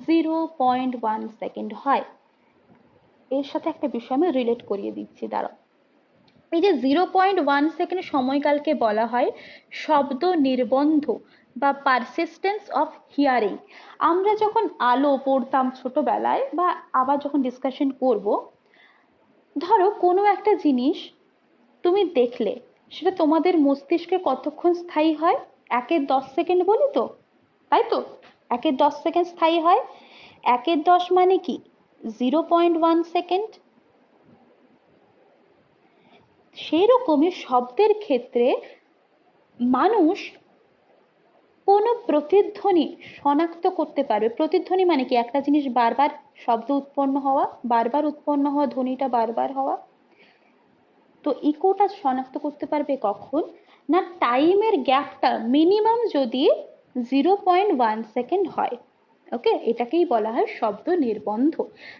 0.1 সেকেন্ড হয়। এর সাথে একটা বিষয় আমি রিলেট করিয়ে দিচ্ছি, দাঁড়াও। এই যে 0.1 সেকেন্ড সময়কালকে বলা হয় শব্দ নির্বন্ধ বা পারসিস্টেন্স অফ হিয়ারিং। আমরা যখন আলো পড়তাম ছোটবেলায়, বা আবার যখন ডিসকাশন করব, ধরো কোনো একটা জিনিস তুমি দেখলে, সেটা তোমাদের মস্তিষ্কে কতক্ষণ স্থায়ী হয়? 1-10 সেকেন্ড বলি তো, তাই তো? 1-10 সেকেন্ড স্থায়ী হয়। 1-10 মানে কি, 0.1 সেকেন্ড। সেরকমই শব্দের ক্ষেত্রে মানুষ কোনো প্রতিধ্বনি শনাক্ত করতে পারবে। প্রতিধ্বনি মানে কি, একটা জিনিস বারবার শব্দ উৎপন্ন হওয়া, বারবার উৎপন্ন হওয়া ধ্বনিটা বারবার হওয়া। তো ইকোটা শনাক্ত করতে পারবে কখন না, টাইমের গ্যাপটা মিনিমাম যদি 0.1 সেকেন্ড হয়। ওকে, এটাকেই বলা হয় শব্দ নির্বন্ধ।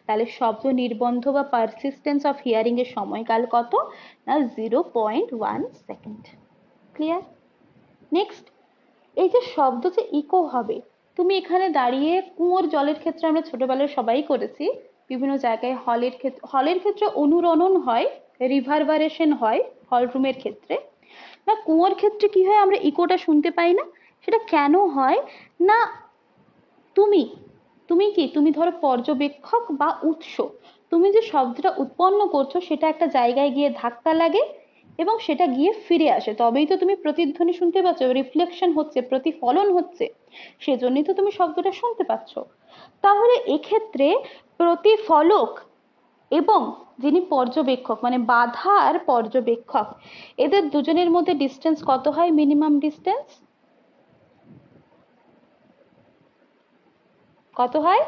তাহলে শব্দ নির্বন্ধ বা পারসিস্টেন্স অফ হিয়ারিং এর সময়কাল কত না, 0.1 সেকেন্ড। ক্লিয়ার? নেক্সট, এই যে শব্দ যে ইকো হবে, তুমি এখানে দাঁড়িয়ে কুয়োর জলের ক্ষেত্রে আমরা ছোটবেলায় সবাই করেছি, বিভিন্ন জায়গায় হলের ক্ষেত্রে অনুরণন হয়, রিভারবারেশন হয় হল রুমের ক্ষেত্রে। না কুয়োর ক্ষেত্রে কি হয়, আমরা ইকোটা শুনতে পাই না। সেটা কেন হয় না, তুমি তুমি কি, তুমি ধরো পর্যবেক্ষক বা উৎস, তুমি যে শব্দটা উৎপন্ন করছো সেটা একটা জায়গায় গিয়ে ধাক্কা লাগে এবং সেটা গিয়ে ফিরে আসে, তবেই তো তুমি প্রতিধ্বনি শুনতে পাচ্ছ, রিফ্লেকশন হচ্ছে, প্রতিফলন হচ্ছে, সেজন্যই তো তুমি শব্দটা শুনতে পাচ্ছ। তাহলে এক্ষেত্রে প্রতিফলক এবং যিনি পর্যবেক্ষক মানে বাধার পর্যবেক্ষক, এদের দুজনের মধ্যে ডিস্টেন্স কত হয়? মিনিমাম ডিস্টেন্স কত হয়?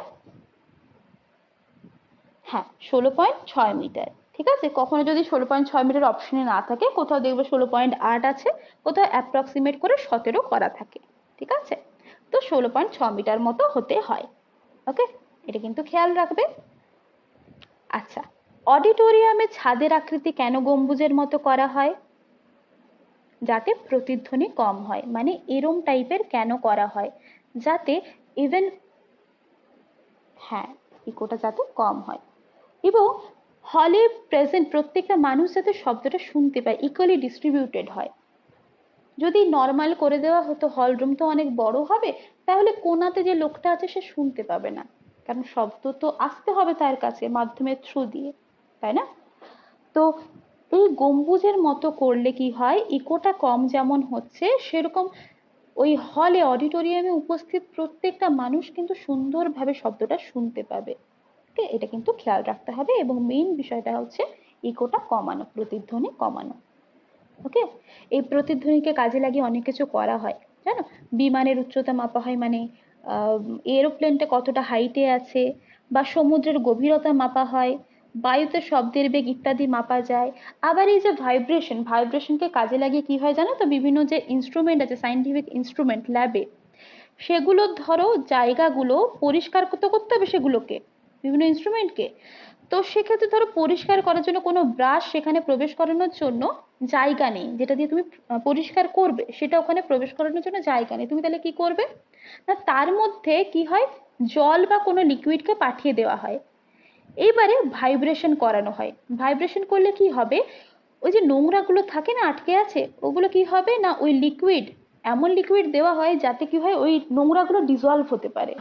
হ্যাঁ, 16.6 মিটার। ঠিক আছে, কখনো যদি 16.6 মিটার অপশনে না থাকে, কোথাও দেখবে 16.8 আছে, কোথাও অ্যাপ্রক্সিমেট করে 17 করা থাকে। ঠিক আছে, তো 16.6 মিটার মতো হতে হয়। ওকে, এটা কিন্তু খেয়াল রাখবে। আচ্ছা, অডিটোরিয়ামে ছাদের আকৃতি কেন গম্বুজের মতো করা হয়? যাতে প্রতিধ্বনি কম হয়, মানে এরম টাইপের কেন করা হয়? যাতে ইভেন, হ্যাঁ, ইকোটা যাতে কম হয় এবং হলে প্রেজেন্ট প্রত্যেকটা মানুষ যাতে শব্দটা শুনতে পায়, ইকুয়ালি ডিস্ট্রিবিউটেড হয়। যদি নর্মাল করে দেওয়া হতো, হল রুম তো অনেক বড় হবে, তাহলে কোনাতে যে লোকটা আছে সে শুনতে পাবে না, কারণ শব্দ তো আসতে হবে তার কাছে মাধ্যমের থ্রু দিয়ে, তাই না? তো এই গম্বুজের মতো করলে কি হয়, ইকোটা কম যেমন হচ্ছে, সেরকম ওই হলে অডিটোরিয়ামে উপস্থিত প্রত্যেকটা মানুষ কিন্তু সুন্দরভাবে শব্দটা শুনতে পাবে। ওকে, এটা কিন্তু খেয়াল রাখতে হবে এবং মেইন বিষয়টা হচ্ছে ইকোটা কমানো, প্রতিধ্বনি কমানো। ওকে, এই প্রতিধ্বনিকে কাজে লাগিয়ে অনেক কিছু করা হয় জানো। বিমানের উচ্চতা মাপা হয়, মানে এরোপ্লেনটা কতটা হাইটে আছে, বা সমুদ্রের গভীরতা মাপা হয়, বায়ুতে শব্দের বেগ ইত্যাদি মাপা যায়। আবার এই যে ভাইব্রেশন, ভাইব্রেশনকে কাজে লাগিয়ে কি হয় জানো তো, বিভিন্ন যে ইনস্ট্রুমেন্ট আছে, সাইন্টিফিক ইনস্ট্রুমেন্ট ল্যাবে, সেগুলো ধরো জায়গাগুলো পরিষ্কার করতে করতে হবে সেগুলোকে, বিভিন্ন ইনস্ট্রুমেন্টকে। তো সেক্ষেত্রে ধরো পরিষ্কার করার জন্য কোনো ব্রাশ সেখানে প্রবেশ করানোর জন্য জায়গা নেই, যেটা দিয়ে তুমি পরিষ্কার করবে সেটা ওখানে প্রবেশ করানোর জন্য জায়গা নেই, তুমি তাহলে কি করবে না, তার মধ্যে কি হয়, জল বা কোনো লিকুইডকে পাঠিয়ে দেওয়া হয়, এইবারে ভাইব্রেশন করানো হয়। ভাইব্রেশন করলে কি হবে, ওই যে নোংরাগুলো থাকে না আটকে আছে, ওগুলো কি হবে না, ওই লিকুইড, এমন লিকুইড দেওয়া হয় যাতে কি হয়, ওই নোংরাগুলো ডিজলভ হতে পারে।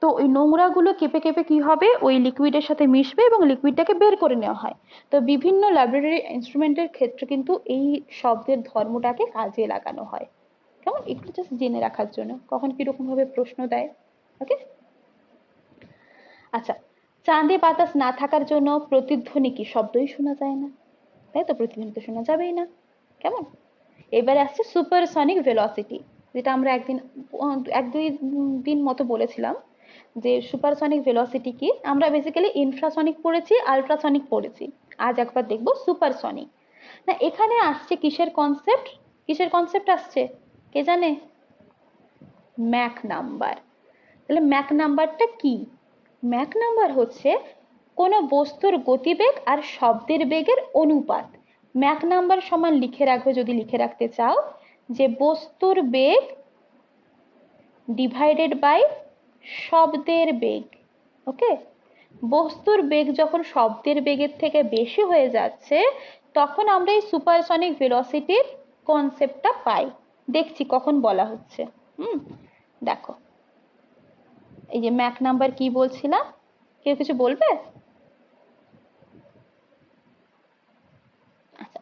তো ওই নোংরাগুলো কেঁপে কেঁপে কি হবে, ওই লিকুইডের সাথে মিশবে এবং লিকুইডটাকে বের করে নেওয়া হয়। তো বিভিন্ন ল্যাবরেটরি ইনস্ট্রুমেন্টের ক্ষেত্রে কিন্তু এই শব্দের ধর্মটাকে কাজে লাগানো হয়। কেমন, একটু জাস্ট জেনে রাখার জন্য, কখন কিরকম ভাবে প্রশ্ন দেয়। ওকে, আচ্ছা, চাঁদে বাতাস না থাকার জন্য প্রতিধ্বনি কি, শব্দই শোনা যায় না, তাই তো, প্রতিধ্বনি তো শোনা যাবেই না। কেমন, এবারে আসছে সুপারসনিক ভেলোসিটি, যেটা আমরা একদিন এক দুই দিন মতো বলেছিলাম যে সুপারসনিক ভেলোসিটি কি। আমরা বেসিক্যালি ইনফ্রাসনিক পড়েছি, আলট্রাসনিক পড়েছি, আজ একবার দেখবো সুপারসনিক। না, এখানে আসছে কিসের কনসেপ্ট, কিসের কনসেপ্ট আসছে কে জানে? Mac number. তাহলে ম্যাক নাম্বারটা কি? ম্যাক নাম্বার হচ্ছে কোনো বস্তুর গতিবেগ আর শব্দের বেগের অনুপাত। ম্যাক নাম্বার সমান লিখে রাখবে যদি লিখে রাখতে চাও, যে বস্তুর বেগ ডিভাইডেড বাই শব্দের বেগ। ওকে, বস্তুর বেগ যখন শব্দের বেগের থেকে বেশি হয়ে যাচ্ছে, তখন আমরা এই সুপারসনিক ভেলোসিটির কনসেপ্টটা পাই। দেখছি কখন বলা হচ্ছে। দেখো, এই যে ম্যাক নাম্বার কি বলছিলাম, কেউ কিছু বলবে? আচ্ছা,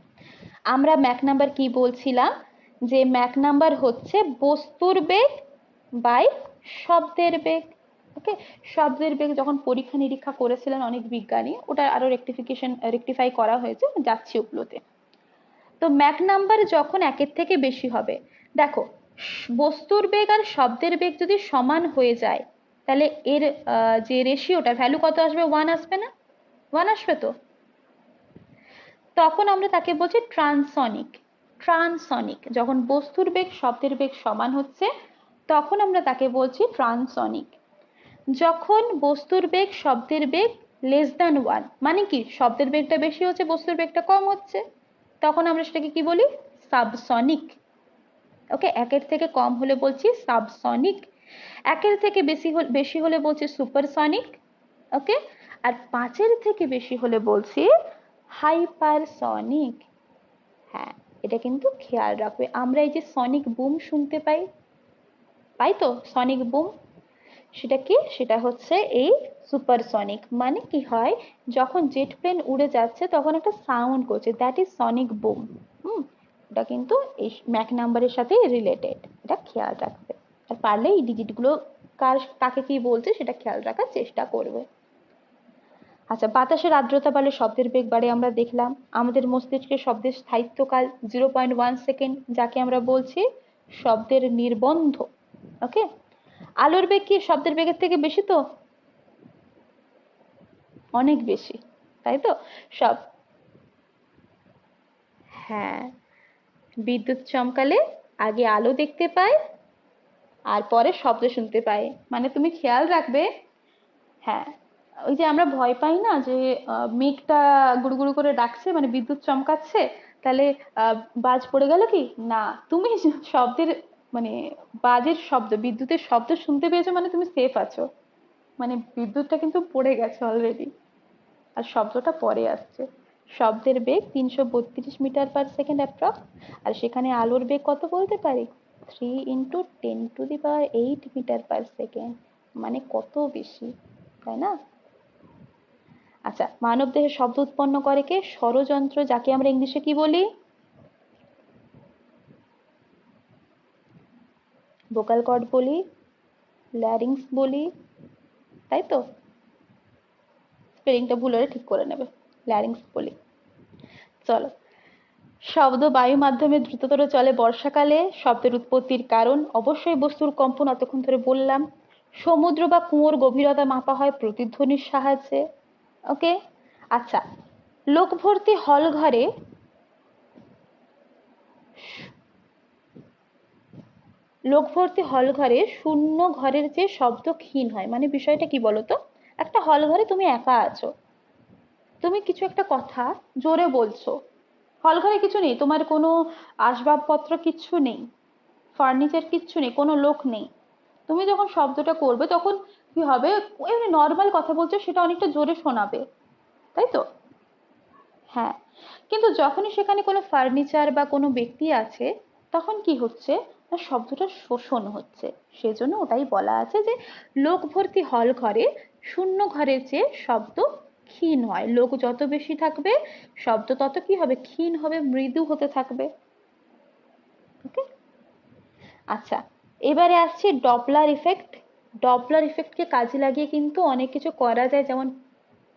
আমরা ম্যাক নাম্বার কি বলছিলাম, যে ম্যাক নাম্বার হচ্ছে বস্তুর বেগ বাই শব্দের বেগ। ওকে, শব্দের বেগ যখন পরীক্ষা নিরীক্ষা করেছিলেন অনেক বিজ্ঞানী, ওটা আরো রেকটিফাই করা হয়েছে, যাচ্ছি ওগুলোতে। তো ম্যাক নাম্বার যখন একের থেকে বেশি হবে, দেখো বস্তুর বেগ আর শব্দের বেগ যদি সমান হয়ে যায়, তাহলে এর যে রেশিওটা ভ্যালু কত আসবে, 1 আসবে না? 1 আসবে তো, তখন আমরা তাকে বলছি ট্রান্সসনিক। ট্রান্সসনিক, যখন বস্তুর বেগ শব্দের বেগ সমান হচ্ছে, তখন আমরা তাকে বলছি ট্রান্সসনিক। যখন বস্তুর বেগ শব্দের বেগ লেস দ্যান 1, মানে কি শব্দের বেগটা বেশি হচ্ছে বস্তুর বেগটা কম হচ্ছে, তখন আমরা সেটাকে কি বলি, সাবসনিক। ওকে, একের থেকে কম হলে বলছি সাবসনিক, একের থেকে বেশি হলে বলছি সুপারসনিক। ওকে, আর 5-এর থেকে বেশি হলে বলছি হাইপারসনিক। হ্যাঁ, এটা কিন্তু খেয়াল রাখবে। আমরা এই যে সনিক বুম শুনতে পাই, পাই তো সনিক বুম, সেটা কি, সেটা হচ্ছে এই সুপারসনিক। মানে কি হয়, যখন জেট প্লেন উড়ে যাচ্ছে তখন একটা সাউন্ড করছে, দ্যাট ইজ সনিক বুম। এটা কিন্তু এই ম্যাক নাম্বারের সাথে রিলেটেড, এটা খেয়াল রাখবে। আর পারলে এই ডিজিটগুলো কাকে কি বলছে সেটা খেয়াল রাখার চেষ্টা করবে। আচ্ছা, বাতাসের আর্দ্রতা বাড়লে শব্দের বেগ বাড়ে আমরা দেখলাম। আমাদের মস্তিষ্কে শব্দের স্থায়িত্বকাল 0.1 সেকেন্ড, যাকে আমরা বলছি শব্দের নির্বন্ধ। ওকে, আলোর বেগ কি শব্দের বেগের থেকে বেশি? তো অনেক বেশি, তাই তো? সব, হ্যাঁ, বিদ্যুৎ চমকালে আগে আলো দেখতে পায় আর পরে শব্দ শুনতে পায়। মানে তুমি খেয়াল রাখবে, হ্যাঁ, ওই যে আমরা ভয় পাই না যে মেঘটা গুড়ুগুড়ু করে ডাকছে, মানে বিদ্যুৎ চমকাচ্ছে, তাহলে আহ, বাজ পড়ে গেল কি না, তুমি শব্দের মানে বাজের শব্দ, বিদ্যুতের শব্দ শুনতে পেয়েছো, মানে তুমি সেফ আছো, মানে বিদ্যুৎটা কিন্তু পড়ে গেছে অলরেডি, আর শব্দটা পরে আসছে। শব্দের বেগ 332 মিটার পার সেকেন্ড অ্যাপ্রক্স, আর সেখানে আলোর বেগ কত বলতে পারি? 3 × 10⁸ মানে কত বেশি, তাই না? আচ্ছা, মানব দেহে শব্দ উৎপন্ন করে কে? স্বরযন্ত্র, যাকে আমরা ইংলিশে কি বলি? ভোকাল কর্ড বলি, ল্যারিংস বলি, তাই তো? স্পেলিংটা ভুল হলে ঠিক করে নেবে, ল্যারিংস বলি। চলো, শব্দ বায়ু মাধ্যমে দ্রুততর চলে বর্ষাকালে। শব্দের উৎপত্তির কারণ অবশ্যই বস্তুর কম্পন, অতক্ষণ ধরে বললাম। সমুদ্র বা কুয়োর গভীরতা মাপা হয় প্রতিধ্বনির সাহায্যে। ওকে, আচ্ছা, লোক ভর্তি হল ঘরে শূন্য ঘরের যে শব্দ ক্ষীণ হয়, মানে বিষয়টা কি বলতো? একটা হল ঘরে তুমি একা আছো, তুমি কিছু একটা কথা জোরে বলছো, হল ঘরে কিছু নেই, তোমার কোনো আসবাবপত্র কিচ্ছু নেই, ফার্নিচার কিচ্ছু নেই, কোনো লোক নেই, তুমি যখন শব্দটা করবে তখন কি হবে? এমনি নর্মাল কথা বলছো, সেটা অনেকটা জোরে শোনাবে, তাই তো? হ্যাঁ, কিন্তু যখনই সেখানে কোনো ফার্নিচার বা কোনো ব্যক্তি আছে, তখন কি হচ্ছে না, শব্দটা শোষণ হচ্ছে। সেজন্য ওটাই বলা আছে যে লোক ভর্তি হল ঘরে শূন্য ঘরের চেয়ে শব্দ ক্ষীণ হয়। লোক যত বেশি থাকবে শব্দ তত কি হবে? ক্ষীণ হবে, মৃদু হতে থাকবে। ওকে, আচ্ছা, এবারে আসছি ডপলার ইফেক্ট। ডপলার ইফেক্টকে কাজে লাগিয়ে কিন্তু অনেক কিছু করা যায়, যেমন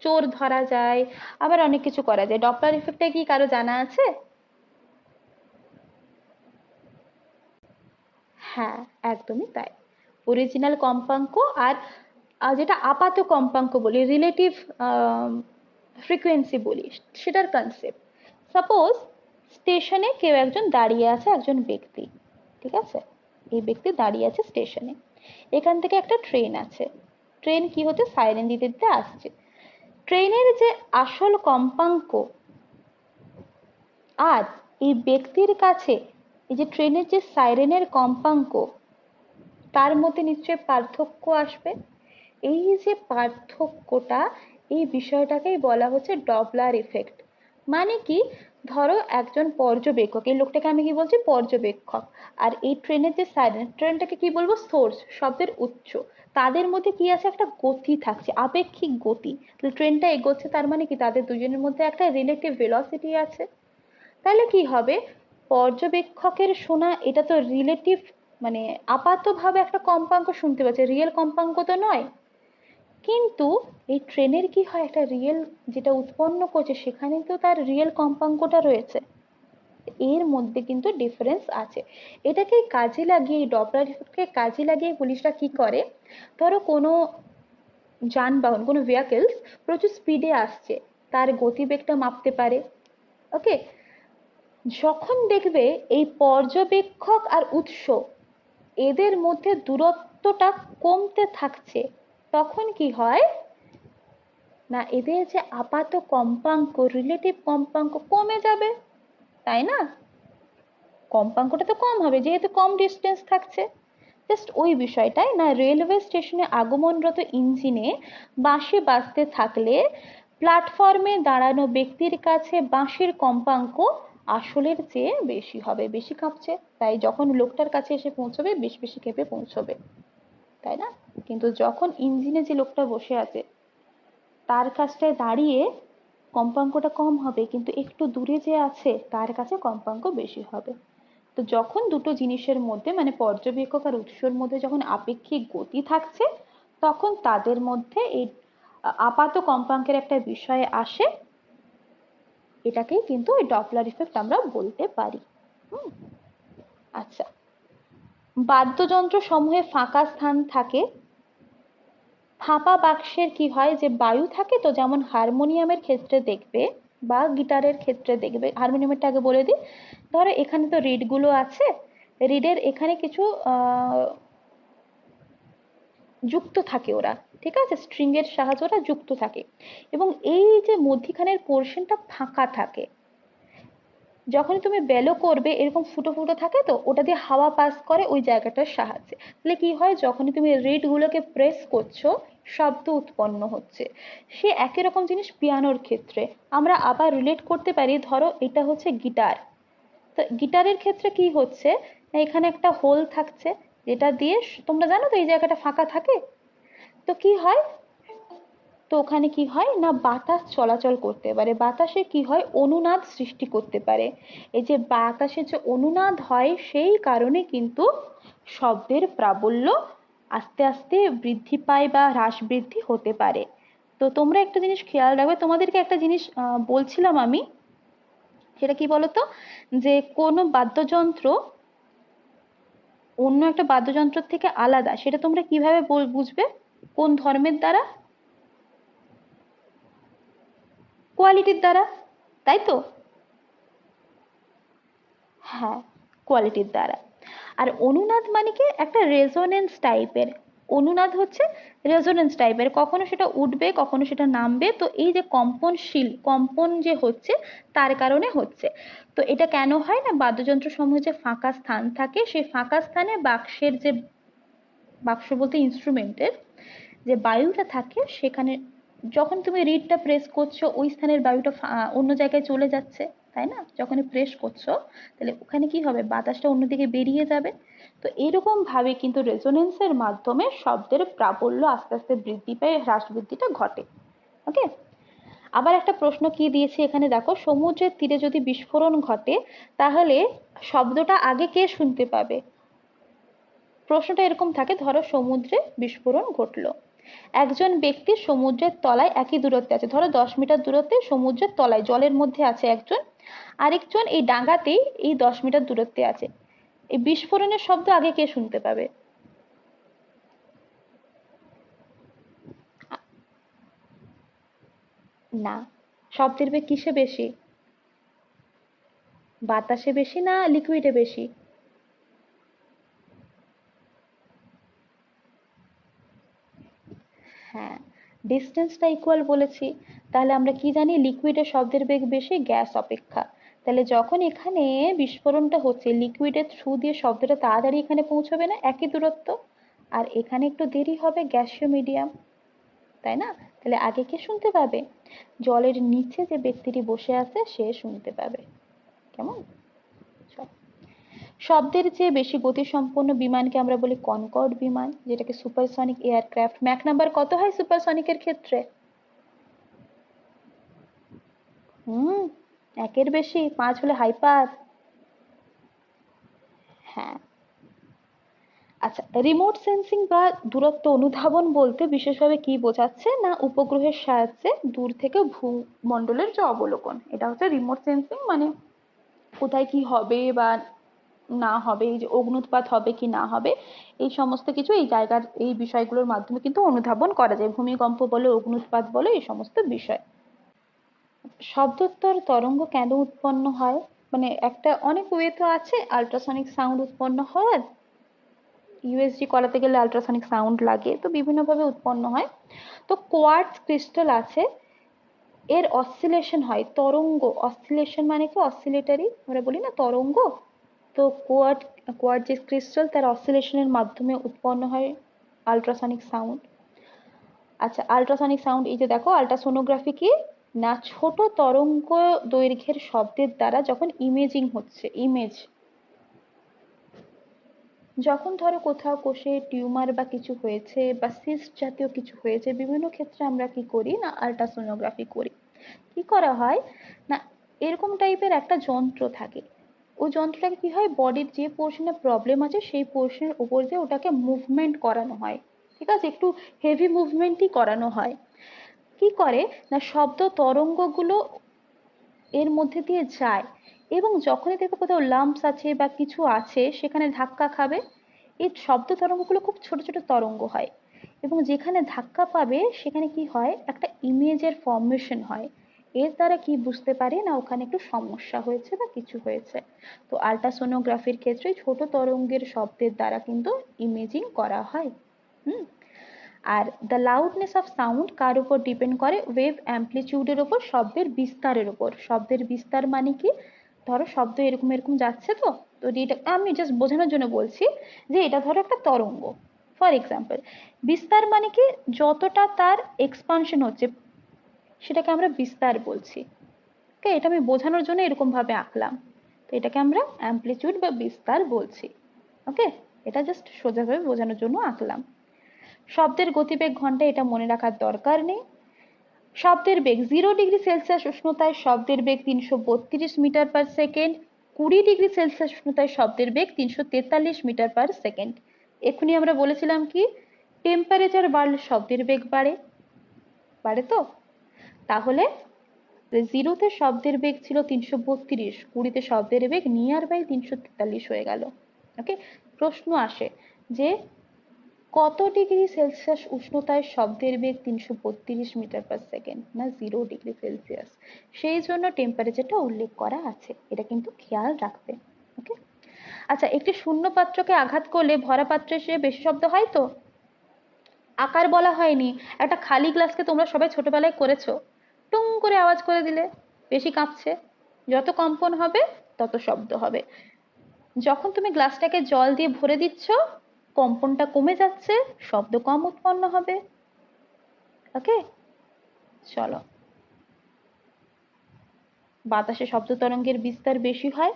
চোর ধরা যায়, আবার অনেক কিছু করা যায়। ডপলার ইফেক্টটা কি কারো জানা আছে? হ্যাঁ, একদমই তাই। অরিজিনাল কম্পাঙ্ক আর যেটা আপাত কম্পাঙ্ক বলি, রিলেটিভ ফ্রিকোয়েন্সি বলি, সেটার কনসেপ্ট। সাপোজ স্টেশনে কেউ একজন দাঁড়িয়ে আছে, একজন ব্যক্তি, ঠিক আছে? এই ব্যক্তি দাঁড়িয়ে আছে স্টেশনে, এখান থেকে একটা ট্রেন আছে, ট্রেন কি হচ্ছে? সাইরেন দিতে দিতে আসছে। ট্রেনের যে আসল কম্পাঙ্ক আর এই ব্যক্তির কাছে এই যে ট্রেনের যে সাইরেনের কম্পাঙ্ক, তার মধ্যে নিশ্চয়ই পার্থক্য আসবে। এই যে পার্থক্যটা, এই বিষয়টাকেই বলা হচ্ছে ডপলার ইফেক্ট। মানে কি? ধরো একজন পর্যবেক্ষক, এই লোকটাকে আমি কি বলছি? পর্যবেক্ষক। আর এই ট্রেনের যে সাইরেন, ট্রেনটাকে কি বলবো? সোর্স, শব্দের উৎস। তাদের মধ্যে কি আছে? একটা গতি থাকছে, আপেক্ষিক গতি। ট্রেনটা এগোচ্ছে, তার মানে কি তাদের দুজনের মধ্যে একটা রিলেটিভ ভেলোসিটি আছে। তাহলে কি হবে? পর্যবেক্ষকের শোনা এটা তো রিলেটিভ, মানে আপাতভাবে একটা কম্পাঙ্ক শুনতে পাচ্ছে, রিয়েল কম্পাঙ্ক তো নয়। কিন্তু এই ট্রেনের কি হয়? একটা রিয়েল যেটা উৎপন্ন করছে, সেখানে তো তার রিয়েল কম্পাঙ্কটা রয়েছে। এর মধ্যে কিন্তু ডিফারেন্স আছে। এটাকে কাজে লাগিয়ে, ডপলার ইফেক্টকে কাজে লাগিয়ে পুলিশরা কি করে, ধরো কোনো যানবাহন, কোনো ভেহিকলস প্রচুর স্পিডে আসছে, তার গতিবেগটা মাপতে পারে। ওকে, যখন দেখবে এই পর্যবেক্ষক আর উৎস, এদের মধ্যে দূরত্বটা কমতে থাকছে, তখন কি হয় না, এদের যে আপাত কম্পাঙ্ক, রিলেটিভ কম্পাঙ্ক কমে যাবে, তাই না? কম্পাঙ্কটা তো কম হবে যেহেতু কম ডিস্টেন্স থাকছে। জাস্ট ওই বিষয়টাই না, রেলওয়ে স্টেশনে আগমনরত ইঞ্জিনে বাঁশি বাজতে থাকলে প্ল্যাটফর্মে দাঁড়ানো ব্যক্তির কাছে বাঁশির কম্পাঙ্ক আসলের চেয়ে বেশি হবে, বেশি কাঁপছে, তাই যখন লোকটার কাছে এসে পৌঁছবে বেশি বেশি কেঁপে পৌঁছবে, তাই না? কিন্তু যখন ইঞ্জিনে যে লোকটা বসে আছে তার কাছটায় দাঁড়িয়ে কম্পাঙ্কটা কম হবে, কিন্তু একটু দূরে যে আছে তার কাছে কম্পাঙ্ক বেশি হবে। তো যখন দুটো জিনিসের মধ্যে, মানে পর্যবেক্ষক আর উৎসের মধ্যে যখন আপেক্ষিক গতি থাকছে, তখন তাদের মধ্যে এই আপাত কম্পাঙ্কের একটা বিষয় আসে, এটাকেই কিন্তু ওই ডপলার ইফেক্ট আমরা বলতে পারি। আচ্ছা, বাদ্যযন্ত্র সমূহে ফাঁকা স্থান থাকে। ফাঁপা বাক্সের কি হয়, যে বায়ু থাকে তো, যেমন হারমোনিয়ামের ক্ষেত্রে দেখবে বা গিটারের ক্ষেত্রে দেখবে। হারমোনিয়ামেরটা আগে বলে দিই। ধরো এখানে তো রিড গুলো আছে, রিডের এখানে কিছু যুক্ত থাকে ওরা, ঠিক আছে, স্ট্রিং এর সাহায্যে ওরা যুক্ত থাকে, এবং এই যে মধ্যিখানের পোর্শনটা ফাঁকা থাকে। যখনই তুমি বেলো করবে এরকম ফুটো ফুটো থাকে তো, ওটা দিয়ে হাওয়া পাস করে ওই জায়গাটার সাহায্যে। তাহলে কি হয়, যখনই তুমি রিড গুলোকে প্রেস করছো শব্দ উৎপন্ন হচ্ছে। সে একই রকম জিনিস পিয়ানোর ক্ষেত্রে আমরা আবার রিলেট করতে পারি। ধরো এটা হচ্ছে গিটার, তো গিটারের ক্ষেত্রে কি হচ্ছে, এখানে একটা হোল থাকছে, যেটা দিয়ে তোমরা জানো তো এই জায়গাটা ফাঁকা থাকে, তো কি হয়, তো ওখানে কি হয় না, বাতাস চলাচল করতে পারে, বাতাসে কি হয়, অনুনাদ সৃষ্টি করতে পারে। এই যে বাতাসে যে অনুনাদ হয় সেই কারণে কিন্তু শব্দের প্রাবল্য আস্তে আস্তে বৃদ্ধি পায় বা হ্রাস বৃদ্ধি হতে পারে। তো তোমরা একটা জিনিস খেয়াল রাখবে, তোমাদেরকে একটা জিনিস বলছিলাম আমি, সেটা কি বলতো, যে কোনো বাদ্যযন্ত্র অন্য একটা বাদ্যযন্ত্র থেকে আলাদা, সেটা তোমরা কিভাবে বুঝবে, কোন ধর্মের দ্বারা, কোয়ালিটির দ্বারা, তাই তো? হ্যাঁ, কোয়ালিটির দ্বারা। আর অনুনাদ মানে কি, একটা রেজোনেন্স টাইপের, অনুনাদ হচ্ছে রেজোনেন্স টাইপের, কখনো সেটা উঠবে কখনো সেটা নামবে, তো এই যে কম্পনশীল কম্পন যে হচ্ছে তার কারণে হচ্ছে। তো এটা কেন হয় না, বাদ্যযন্ত্র সমূহে যে ফাঁকা স্থান থাকে সেই ফাঁকা স্থানে বাক্সের যে, বাক্স বলতে ইনস্ট্রুমেন্টের যে বায়ুটা থাকে, সেখানে যখন তুমি রিডটা প্রেস করছো ওই স্থানের বায়ুটা অন্য জায়গায় চলে যাচ্ছে, তাই না? যখন প্রেস করছো তাহলে ওখানে কি হবে, বাতাসটা অন্যদিকে বেরিয়ে যাবে। তো এরকম ভাবে কিন্তু রেজোনেন্সের মাধ্যমে শব্দের প্রাবল্য আস্তে আস্তে বৃদ্ধি পায়, হ্রাস বৃদ্ধিটা ঘটে। ওকে, আবার একটা প্রশ্ন কি দিয়েছি এখানে দেখো, সমুদ্রের তীরে যদি বিস্ফোরণ ঘটে তাহলে শব্দটা আগে কে শুনতে পাবে? প্রশ্নটা এরকম থাকে, ধরো সমুদ্রে বিস্ফোরণ ঘটলো, একজন ব্যক্তি সমুদ্রের তলায় একই দূরত্বে আছে, ধরো 10 মিটার দূরত্বে সমুদ্রের তলায় জলের মধ্যে আছে একজন, আরেকজন এই ডাঙাতেই এই 10 মিটার দূরত্বে আছে, এই বিস্ফোরণের শব্দ আগে কে শুনতে পাবে? না, শব্দের বেগ কিসে বেশি, বাতাসে বেশি না লিকুইডে বেশি? হ্যাঁ, ডিস্টেন্সটা ইকুয়াল বলেছি, তাহলে আমরা কি জানি, লিকুইডের শব্দের বেগ বেশি গ্যাস অপেক্ষা। তাহলে যখন এখানে বিস্ফোরণটা হচ্ছে লিকুইডের থ্রু দিয়ে শব্দটা তাড়াতাড়ি এখানে পৌঁছবে না, একই দূরত্ব, আর এখানে একটু দেরি হবে গ্যাসীয় মিডিয়াম, তাই না? তাহলে আগে কে শুনতে পাবে, জলের নিচে যে ব্যক্তিটি বসে আছে সে শুনতে পাবে। কেমন? শব্দের চেয়ে বেশি গতিসম্পন্ন বিমানকে আমরা বলি কনকর্ড বিমান, যেটাকে সুপারসনিক এয়ারক্রাফট। ম্যাক নাম্বার কত হয় সুপারসনিকের ক্ষেত্রে? হুম, একের বেশি, 5 হলে হাইপার। হ্যাঁ। আচ্ছা, রিমোট সেন্সিং বা দূরত্ব অনুধাবন বলতে বিশেষভাবে কি বোঝাচ্ছে না, উপগ্রহের সাহায্যে দূর থেকে ভূমণ্ডলের যে অবলোকন, এটা হচ্ছে রিমোট সেন্সিং। মানে কোথায় কি হবে বা না হবে, এই যে অগ্নুৎপাত হবে কি না হবে, এই সমস্ত কিছু এই জায়গার এই বিষয়গুলোর মাধ্যমে কিন্তু অনুধাবন করা যায়, ভূমিকম্প বলো অগ্নুৎপাত বলো এই সমস্ত বিষয়। শব্দোত্তর তরঙ্গ কেন উৎপন্ন হয়, মানে একটা অনেক ওয়ে তো আছে আল্ট্রাসনিক সাউন্ড উৎপন্ন হওয়ার, ইউএসজি করাতে গেলে আল্ট্রাসনিক সাউন্ড লাগে, তো বিভিন্নভাবে উৎপন্ন হয়। তো কোয়ার্টজ ক্রিস্টাল আছে, এর অসিলেশন হয়, তরঙ্গ, অসিলেশন মানে কি অসিলেটরি, আমরা বলি না তরঙ্গ, তো কোয়ার্টজ যে ক্রিস্টাল তার অসিলেশনের মাধ্যমে উৎপন্ন হয় আল্ট্রাসনিক সাউন্ড। আচ্ছা, আল্ট্রাসনিক সাউন্ড, এই যে দেখো আল্ট্রাসোনোগ্রাফি কি না, ছোট তরঙ্গ দৈর্ঘ্যের শব্দের দ্বারা যখন ইমেজিং হচ্ছে, ইমেজ, যখন ধরো কোথাও কোষে টিউমার বা কিছু হয়েছে বা সিস্ট জাতীয় কিছু হয়েছে, বিভিন্ন ক্ষেত্রে আমরা কি করি না আল্ট্রাসোনোগ্রাফি করি। কি করা হয় না, এরকম টাইপের একটা যন্ত্র থাকে, ওই যন্ত্রটাকে কি হয়, বডির যে পোর্শনে প্রবলেম আছে সেই পোর্শনের উপর দিয়ে ওটাকে মুভমেন্ট করানো হয়, ঠিক আছে, একটু হেভি মুভমেন্টই করানো হয়। কি করে না শব্দ তরঙ্গগুলো এর মধ্যে দিয়ে যায় এবং যখনই দেখবে কোথাও লাম্পস আছে বা কিছু আছে সেখানে ধাক্কা খাবে। এই শব্দ তরঙ্গগুলো খুব ছোট ছোট তরঙ্গ হয় এবং যেখানে ধাক্কা পাবে সেখানে কি হয় একটা ইমেজের ফর্মেশন হয়। এর দ্বারা কি বুঝতে পারে না ওখানে একটু সমস্যা হয়েছে বা কিছু হয়েছে। তো আল্ট্রাসোনোগ্রাফির ক্ষেত্রে ছোট তরঙ্গের শব্দের দ্বারা কিন্তু ইমেজিং করা হয়। আর দ্য লাউডনেস অফ সাউন্ড কার উপর ডিপেন্ড করে? ওয়েভ অ্যাম্পলিটিউডের উপর, শব্দের বিস্তারের উপর। শব্দের বিস্তার মানে কি? ধরো শব্দ এরকম এরকম যাচ্ছে, তো তো এটা আমি জাস্ট বোঝানোর জন্য বলছি যে এটা ধরো একটা তরঙ্গ ফর এক্সাম্পল। বিস্তার মানে কি? যতটা তার এক্সপানশন হচ্ছে সেটাকে আমরা বিস্তার বলছি। ওকে, এটা আমি বোঝানোর জন্য এরকম ভাবে আঁকলাম। তো এটাকে আমরা অ্যাম্পলিটিউড বা বিস্তার বলছি। ওকে, এটা জাস্ট সোজাভাবে বোঝানোর জন্য আঁকলাম। শব্দের গতিবেগ ঘন্টায়, এটা মনে রাখার দরকার নেই। শব্দের বেগ 0°C উষ্ণতায় শব্দের বেগ 332 মিটার পার সেকেন্ড, 20°C উষ্ণতায় শব্দের বেগ 343 মিটার পার সেকেন্ড। এক্ষুনি আমরা বলেছিলাম কি টেম্পারেচার বাড়লে শব্দের বেগ বাড়ে, বাড়ে তো? তাহলে 0-তে শব্দের বেগ ছিল 332, 20-তে শব্দের বেগ নিয়ার বাই 343 হয়ে গেল। ওকে, প্রশ্ন আসে যে কত ডিগ্রি সেলসিয়াস উষ্ণতায় শব্দের বেগ 332 মিটার পার সেকেন্ড? না 0°C। সেই জন্য টেম্পারেচারটা উল্লেখ করা আছে, এটা কিন্তু খেয়াল রাখবে। ওকে, আচ্ছা, একটি শূন্য পাত্রকে আঘাত করলে ভরা পাত্রের চেয়ে বেশি শব্দ হয় তো? আকার বলা হয়নি, একটা খালি গ্লাসকে তোমরা সবাই ছোটবেলায় করেছো, টুং করে আওয়াজ করে দিলে বেশি কাঁপছে, যত কম্পন হবে তত শব্দ হবে। যখন তুমি গ্লাসটাকে জল দিয়ে ভরে দিচ্ছ কম্পনটা কমে যাচ্ছে, শব্দ কম উৎপন্ন হবে। ওকে, চলো। বাতাসে শব্দ তরঙ্গের বিস্তার বেশি হয়,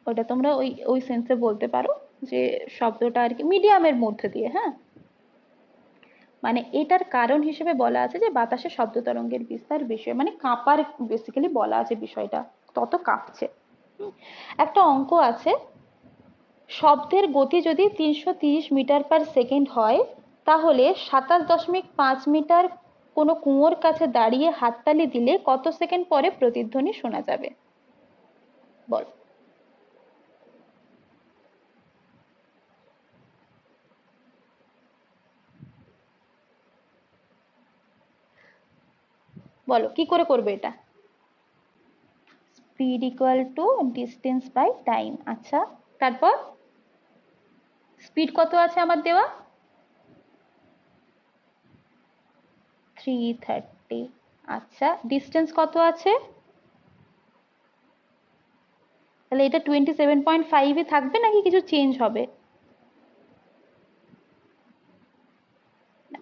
ওটা তোমরা ওই ওই সেন্সে বলতে পারো যে শব্দটা আর কি মিডিয়ামের মধ্যে দিয়ে, হ্যাঁ, মানে এটার কারণ হিসেবে বলা আছে যে বাতাসে শব্দ তরঙ্গের বিস্তার বেশি হয়, মানে কাঁপার বেসিক্যালি বলা আছে বিষয়টা, তত কাঁপছে। একটা অঙ্ক আছে, শব্দের গতি যদি 330 মিটার পার সেকেন্ড হয় তাহলে 27.5 মিটার কোনো কুয়োর কাছে দাঁড়িয়ে হাততালি দিলে কত সেকেন্ড পরে প্রতিধ্বনি শোনা যাবে? বল। বলো কি করে করবে এটা? Speed equal to distance by time. আচ্ছা, তারপর স্পিড কত আছে আমার দেওয়া? 330। আচ্ছা, ডিস্টেন্স কত আছে? তাহলে এটা 27.5 থাকবে নাকি কিছু চেঞ্জ হবে?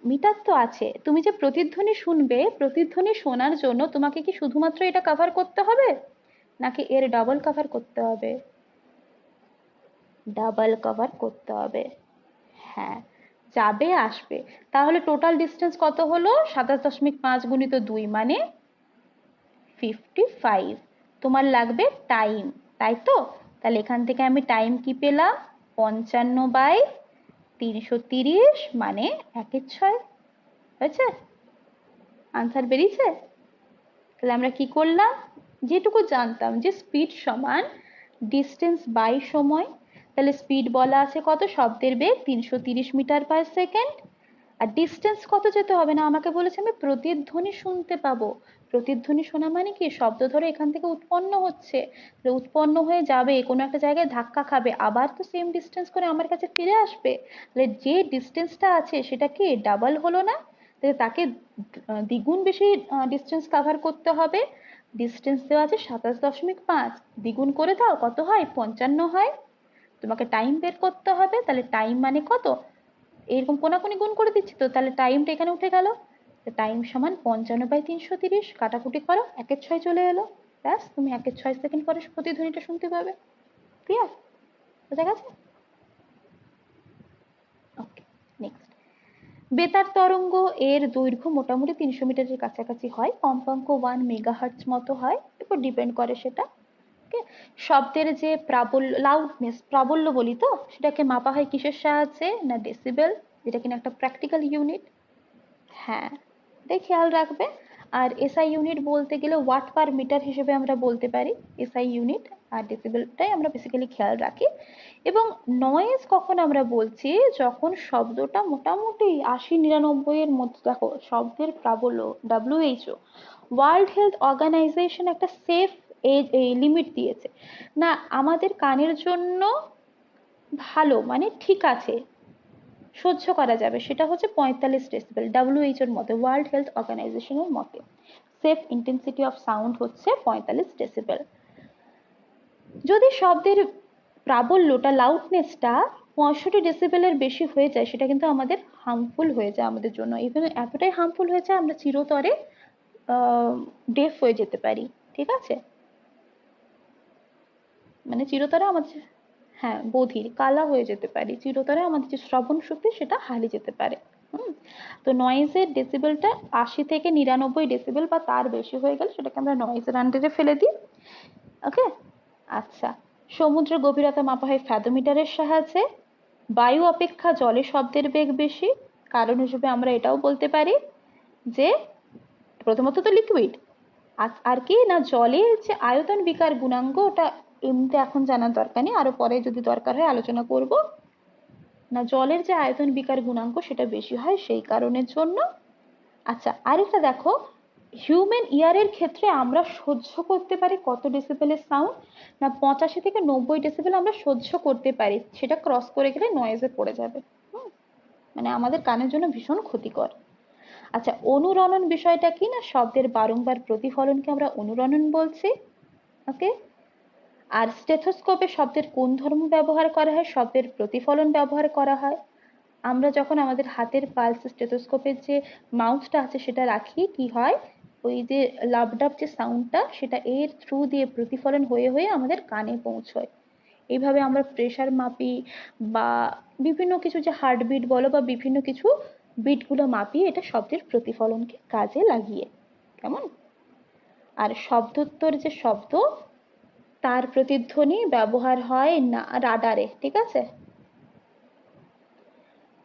মিটার তো আছে, তুমি যে প্রতিধ্বনি শুনবে, প্রতিধ্বনি শোনার জন্য তোমাকে কি শুধুমাত্র এটা কভার করতে হবে নাকি এর ডাবল কভার করতে হবে? ডাবল কভার করতে হবে। হ্যাঁ, যাবে আসবে। তাহলে টোটাল ডিস্টেন্স কত হলো? 27.5 গুণিত 2 মানে 55। তোমার লাগবে টাইম, তাই তো? তাহলে এখান থেকে আমি টাইম কি পেলাম? 55/330 মানে 1/6। হয়েছে? আনসার বেরিয়েছে? তাহলে আমরা কি করলাম? যেটুকু জানতাম যে স্পিড সমান ডিস্টেন্স বাই সময়, তাহলে স্পিড বলা আছে কত? শব্দের বেগ 330 মিটার পার সেকেন্ড। আর ডিস্টেন্স কত যেতে হবে না, আমাকে বলেছে আমি প্রতিধ্বনি শুনতে পাবো। প্রতিধ্বনি শোনা মানে কি? শব্দ ধরে এখান থেকে উৎপন্ন হচ্ছে, উৎপন্ন হয়ে যাবে কোনো একটা জায়গায় ধাক্কা খাবে, আবার তো সেম ডিস্টেন্স করে আমার কাছে ফিরে আসবে। তাহলে যে ডিস্টেন্সটা আছে সেটা কি ডাবল হলো না? তাকে দ্বিগুণ বেশি ডিস্টেন্স কভার করতে হবে। ডিস্টেন্স দেওয়া আছে 27.5, দ্বিগুণ করে দাও কত হয়? 55 হয়। তোমাকে টাইম বের করতে হবে, তাহলে টাইম মানে কত? এরকম কোনাকুনি গুণ করে দিচ্ছি তো, তাহলে টাইমটা এখানে উঠে গেল। টাইম সমান 55/330, কাটাকুটি করো, 1/6 চলে এলো। ব্যাস, তুমি 1/6 সেকেন্ড পরে প্রতিধ্বনিটা শুনতে পাবে। ক্লিয়ার? বোঝা গেছে? ওকে, নেক্সট। বেতার তরঙ্গ এর দৈর্ঘ্য মোটামুটি 300 মিটারের কাছাকাছি হয়, কম্পাঙ্ক 1 মেগাহার্টজ মতো হয়, এরপর ডিপেন্ড করে সেটা। ওকে, শব্দের যে প্রাবল্য, লাউডনেস, প্রাবল্য বলি তো, সেটাকে মাপা হয় কিসের সাহায্যে? না ডেসিবেল, যেটা কিনা একটা প্র্যাকটিক্যাল ইউনিট। হ্যাঁ, এটাই খেয়াল রাখবে। আর এসআই ইউনিট বলতে গেলে ওয়াট পার মিটার হিসেবে আমরা বলতে পারি এসআই ইউনিট, আর ডেসিবেলটাই আমরা বেসিক্যালি খেয়াল রাখি। এবং নয়েজ কখন আমরা বলছি, যখন শব্দটা মোটামুটি ৮০-৯৯ এর মধ্যে, দেখো শব্দের প্রাবল্য WHO ওয়ার্ল্ড হেলথ অর্গানাইজেশন একটা সেফ এজ লিমিট দিয়েছে, না আমাদের কানের জন্য ভালো মানে ঠিক আছে, সহ্য করা যাবে, সেটা হচ্ছে ৪৫ ডেসিবেল। WHO এর মতে, ওয়ার্ল্ড হেলথ অর্গানাইজেশনের মতে সেফ ইন্টেন্সিটি অফ সাউন্ড হচ্ছে ৪৫ ডেসিবেল। যদি শব্দের প্রাবল্যটা লাউডনেসটা ৬৫ ডেসিবেলের বেশি হয়ে যায়, সেটা কিন্তু আমাদের হার্মফুল হয়ে যায় আমাদের জন্য। ইভেন এতটাই হার্মফুল হয়ে যায় আমরা চিরতরে ডেফ হয়ে যেতে পারি, ঠিক আছে, মানে চিরতরে আমাদের, হ্যাঁ বধির কালা হয়ে যেতে পারি, চিরতরে আমাদের যে শ্রবণ শক্তি সেটা হারিয়ে যেতে পারে। তো নয়েজের ডেসিবেলটা ৮০ থেকে ৯৯ ডেসিবেল বা তার বেশি হয়ে গেলে সেটাকে আমরা নয়েজের আন্ডারে ফেলে দিই। ওকে, আচ্ছা, সমুদ্রের গভীরতা মাপা হয় ফ্যাথোমিটারের সাহায্যে। বায়ু অপেক্ষা জলে শব্দের বেগ বেশি, কারণ হিসেবে আমরা এটাও বলতে পারি যে প্রথমত তো লিকুইড, আর কি না জলের যে আয়তন বিকার গুণাঙ্ক, ওটা এমনিতে এখন জানার দরকার নেই, আরো পরে যদি দরকার হয় আলোচনা করব। না জলের যে আয়তন বিকার গুণাঙ্ক সেটা বেশি হয় সেই কারণের জন্য। আচ্ছা, আরেকটা দেখো, হিউম্যান ইয়ারের ক্ষেত্রে আমরা সহ্য করতে পারি কত ডেসিবেলের সাউন্ড, না ৮৫ থেকে ৯০ ডেসিবেল আমরা সহ্য করতে পারি, সেটা ক্রস করে গেলে নয়েজে পড়ে যাবে, মানে আমাদের কানের জন্য ভীষণ ক্ষতিকর। আচ্ছা, অনুরণন বিষয়টা কি, না শব্দের বারংবার প্রতিফলনকে আমরা অনুরণন বলছি। ওকে, আর স্টেথোস্কোপে শব্দের কোন ধর্ম ব্যবহার করা হয়, শব্দের প্রতিফলন ব্যবহার করা হয়। আমরা যখন আমাদের হাতের পালস স্টেথোস্কোপের যে মাউসটা আছে সেটা রাখি, কি হয়, ওই যে লাবডাব যে সাউন্ডটা সেটা এর থ্রু দিয়ে প্রতিফলন হয়ে হয়ে আমাদের কানে পৌঁছয়। এইভাবে আমরা প্রেশার মাপি বা বিভিন্ন কিছু, যে হার্টবিট বলো বা বিভিন্ন কিছু বিটগুলো মাপি, এটা শব্দের প্রতিফলনকে কাজে লাগিয়ে। কেমন? আর শব্দোত্তর যে শব্দ, তার প্রতিধ্বনি ব্যবহার হয় না রাডারে, ঠিক আছে।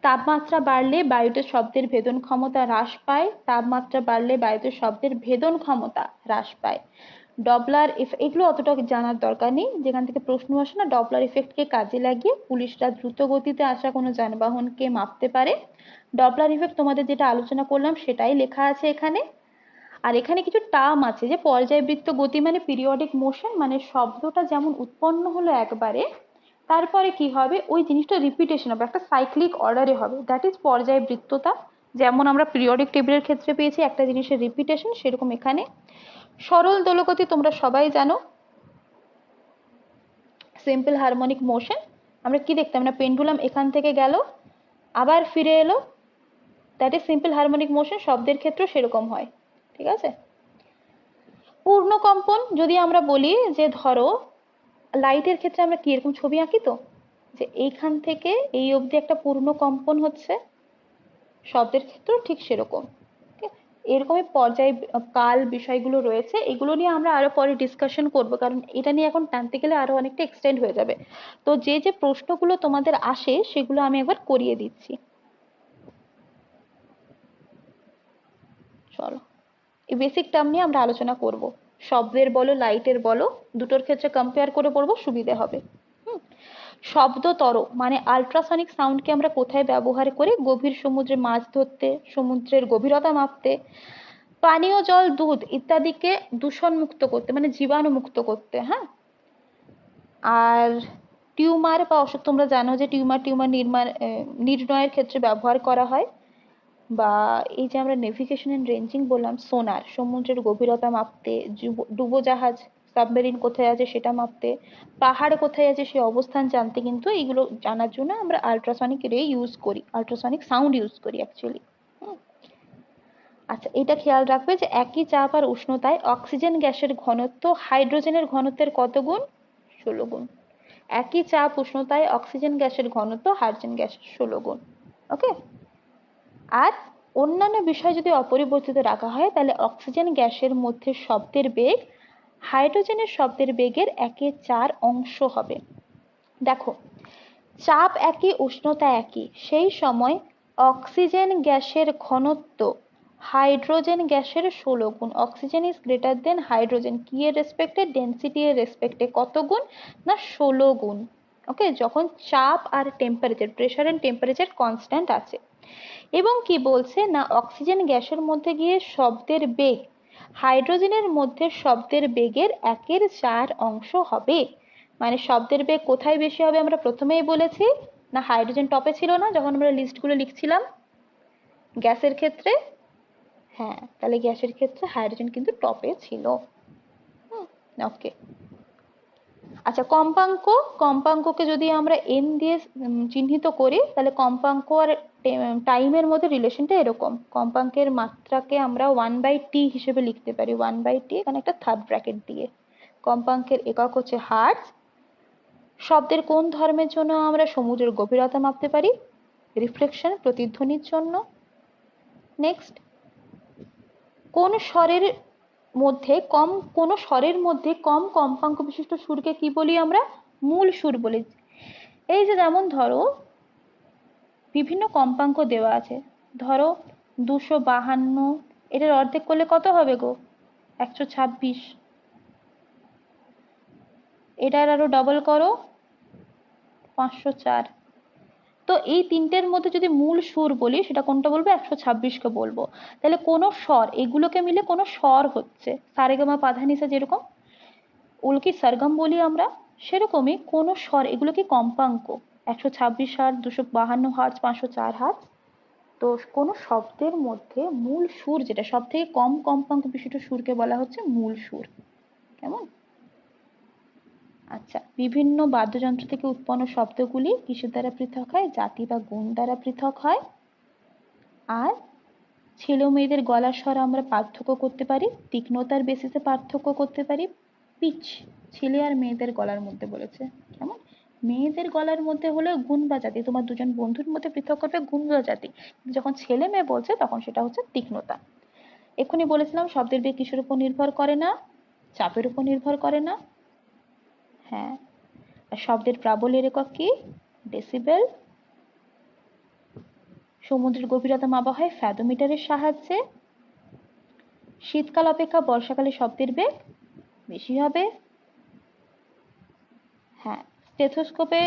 তাপমাত্রা বাড়লে বায়ুতে শব্দের ভেদন ক্ষমতা হ্রাস পায়, তাপমাত্রা বাড়লে বায়ুতে শব্দের ভেদন ক্ষমতা হ্রাস পায়। ডপলার এগুলো অতটা জানার দরকার নেই, যেখান থেকে প্রশ্ন আসে না, ডপলার ইফেক্টকে কাজে লাগিয়ে পুলিশরা দ্রুত গতিতে আসা কোনো যানবাহনকে মাপতে পারে। ডপলার ইফেক্ট তোমাদের যেটা আলোচনা করলাম সেটাই লেখা আছে এখানে। আর এখানে কিছু টার্ম আছে, যে পর্যায়বৃত্ত গতি মানে পিরিয়ডিক মোশন, মানে শব্দটা যেমন উৎপন্ন হলো একবারে, তারপরে কি হবে, ওই জিনিসটা রিপিটেশন হবে, একটা সাইক্লিক অর্ডারে হবে, দ্যাট ইজ পর্যায়বৃত্ততা। যেমন আমরা পিরিয়ডিক টেবিলের ক্ষেত্রে পেয়েছি একটা জিনিসের রিপিটেশন, সেরকম এখানে। সরল দোলগতি তোমরা সবাই জানো, সিম্পল হারমোনিক মোশন। আমরা কি দেখতাম না, পেন্ডুলাম এখান থেকে গেল আবার ফিরে এলো, that is simple harmonic motion, শব্দের ক্ষেত্রে সেরকম হয়, ঠিক আছে। পূর্ণ কম্পন যদি আমরা বলি, যে ধরো লাইটের ক্ষেত্রে আমরা কি এরকম ছবি আঁকি তো, যে এইখান থেকে এই অবধি একটা পূর্ণ কম্পন হচ্ছে, শব্দের ক্ষেত্রেও ঠিক সেরকম। এরকমই পর্যায় কাল বিষয়গুলো রয়েছে, এগুলো নিয়ে আমরা আরো পরে ডিসকাশন করব, কারণ এটা নিয়ে এখন টানতে গেলে আরো অনেকটা এক্সটেন্ড হয়ে যাবে। তো যে যে প্রশ্নগুলো তোমাদের আসে সেগুলো আমি একবার করিয়ে দিচ্ছি। চলো, এই বেসিক টার্ম নিয়ে আমরা আলোচনা করব, শব্দের বলো লাইটের বলো, দুটোর ক্ষেত্রে কম্পেয়ার করে পড়বো, সুবিধে হবে। শব্দতর মানে আল্ট্রাসনিক সাউন্ডকে আমরা কোথায় ব্যবহার করি, গভীর সমুদ্রে মাছ ধরতে, সমুদ্রের গভীরতা মাপতে, পানীয় জল দুধ ইত্যাদিকে দূষণ মুক্ত করতে মানে জীবাণু মুক্ত করতে। হ্যাঁ, আর টিউমার বা অসুখ, তোমরা জানো যে টিউমার নির্ণয়ের ক্ষেত্রে ব্যবহার করা হয়। বা এই যে আমরা নেভিগেশন এন্ড রেঞ্জিং বললাম, সোনার সমুদ্রের গভীরতা মাপতে, ডুবোজাহাজ সাবমেরিন কোথায় আছে সেটা মাপতে, পাহাড় কোথায় আছে সে অবস্থান জানতে, কিন্তু এইগুলো জানার জন্য আমরা আল্ট্রাসনিক রে ইউজ করি, আল্ট্রাসনিক সাউন্ড ইউজ করি অ্যাকচুয়ালি। আচ্ছা, এটা খেয়াল রাখবে যে একই চাপ আর উষ্ণতায় অক্সিজেন গ্যাসের ঘনত্ব হাইড্রোজেনের ঘনত্বের কত গুণ, 16 গুণ। একই চাপ উষ্ণতায় অক্সিজেন গ্যাসের ঘনত্ব হাইড্রোজেন গ্যাসের 16 গুণ। ওকে, আর অন্যান্য বিষয় যদি অপরিবর্তিত রাখা হয়, তাহলে অক্সিজেন গ্যাসের মধ্যে শব্দের বেগ হাইড্রোজেনের শব্দের বেগের 1/4 অংশ হবে। দেখো, চাপ একই উষ্ণতা একই, সেই সময় অক্সিজেন গ্যাসের ঘনত্ব হাইড্রোজেন গ্যাসের 16 গুণ। Oxygen is greater than hydrogen, কি এর রেসপেক্টে? ডেন্সিটি এর রেসপেক্টে। কত গুণ? না 16 গুণ। ওকে, যখন চাপ আর temperature, pressure and temperature constant আছে। এবং কি বলছে না অক্সিজেন গ্যাসের মধ্যে গিয়ে শব্দের বেগ হাইড্রোজেনের মধ্যে শব্দের বেগের 1/4 অংশ হবে। মানে শব্দের বেগ কোথায় বেশি হবে আমরা প্রথমেই বলেছি না, হাইড্রোজেন টপে ছিল না যখন আমরা লিস্টগুলো লিখছিলাম গ্যাসের ক্ষেত্রে? হ্যাঁ, তাহলে গ্যাসের ক্ষেত্রে হাইড্রোজেন কিন্তু টপে ছিল। ওকে, আচ্ছা কম্পাঙ্ক, কম্পাঙ্ককে যদি আমরা এন দিয়ে চিহ্নিত করি তাহলে কম্পাঙ্ক আর টাইমের মধ্যে রিলেশনটা এরকম। কম্পাঙ্কের মাত্রাকে আমরা 1/t হিসেবে লিখতে পারি, 1/t, এখানে একটা থার্ড ব্র্যাকেট দিয়ে। কম্পাঙ্কের একক হচ্ছে হার্টজ। শব্দের কোন ধর্মের জন্য আমরা সমুদ্রের গভীরতা মাপতে পারি? রিফ্লেকশন, প্রতিধ্বনির জন্য। নেক্সট, কোন স্বরের মধ্যে কম কম্পাঙ্ক বিশিষ্ট সুরকে কি বলি আমরা? মূল সুর বলি। এই যে যেমন ধরো বিভিন্ন কম্পাঙ্ক দেওয়া আছে, ধরো 252, এটার অর্ধেক করলে কত হবে গো? 126। এটার আরো ডবল করো, 504। তো এই তিনটের মধ্যে যদি মূল সুর বলি সেটা কোনটা বলবো? 126কে বলবো। তাহলে কোন স্বর, এগুলোকে মিলে কোন স্বর হচ্ছে, সারেগামা পাধানিসা যেরকম উল্কি সরগম বলি আমরা, সেরকমই কোন স্বর, এগুলো কি কম্পাঙ্ক। 126 হার্জ, 252 হার্জ, 504 হার্জ। তো কোন শব্দের মধ্যে মূল সুর যেটা সব থেকে কম কম্পাঙ্ক বিশিষ্ট সুরকে বলা হচ্ছে মূল সুর। কেমন? আচ্ছা, বিভিন্ন বাদ্যযন্ত্র থেকে উৎপন্ন শব্দগুলি কিসের দ্বারা পৃথক হয়? জাতি বা গুণ দ্বারা পৃথক হয়। আর ছেলে ও মেয়েদের গলার স্বর আমরা পার্থক্য করতে পারি, তীক্ষ্ণতার বেসিসে পার্থক্য করতে পারি। পিচ ছেলে আর মেয়েদের গলার মধ্যে বলেছে। কেমন? মেয়েদের গলার মধ্যে হলো গুণ বা জাতি, তোমার দুজন বন্ধুর মধ্যে পৃথক করবে গুণ বা জাতি, যখন ছেলে মেয়ে বলছে তখন সেটা হচ্ছে তীক্ষ্ণতা। এক্ষুনি বলেছিলাম শব্দের বেগ কিসের উপর নির্ভর করে না? চাপের উপর নির্ভর করে না। হ্যাঁ, আর শব্দের প্রাবল্যের একক কি? ডেসিবেল। সমুদ্রের গভীরতা মাপা হয় ফ্যাথোমিটারের সাহায্যে। শীতকাল অপেক্ষা বর্ষাকালে শব্দের বেগ বেশি হবে। হ্যাঁ, স্টেথোস্কোপে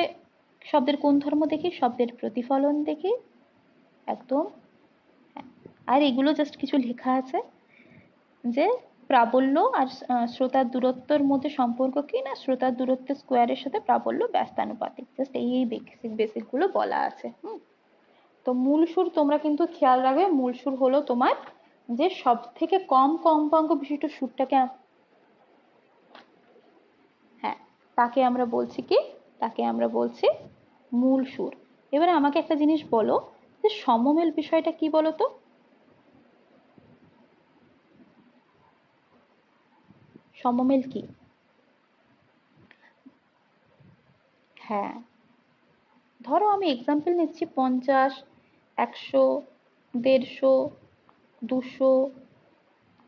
শব্দের কোন ধর্ম দেখি? শব্দের প্রতিফলন দেখি। একদম। হ্যাঁ, আর এগুলো জাস্ট কিছু লেখা আছে যে প্রাবল্য আর শ্রোতার দূরত্বের মধ্যে সম্পর্ক কি না, শ্রোতার দূরত্বের স্কোয়ারের সাথে প্রাবল্য ব্যস্তানুপাতিক। জাস্ট এই বেসিক গুলো বলা আছে। তো মূল সুর তোমরা কিন্তু খেয়াল রাখবে, মূল সুর হলো তোমার যে সব থেকে কম কম্পাঙ্ক বিশিষ্ট সুরটাকে, হ্যাঁ, তাকে আমরা বলছি কি? তাকে আমরা বলছি মূল সুর। এবারে আমাকে একটা জিনিস বলো যে সমমেল বিষয়টা কি বলো তো? সমমেল কি? হ্যাঁ, ধরো আমি এক্সাম্পল নিচ্ছি 50, 100, 150, 200,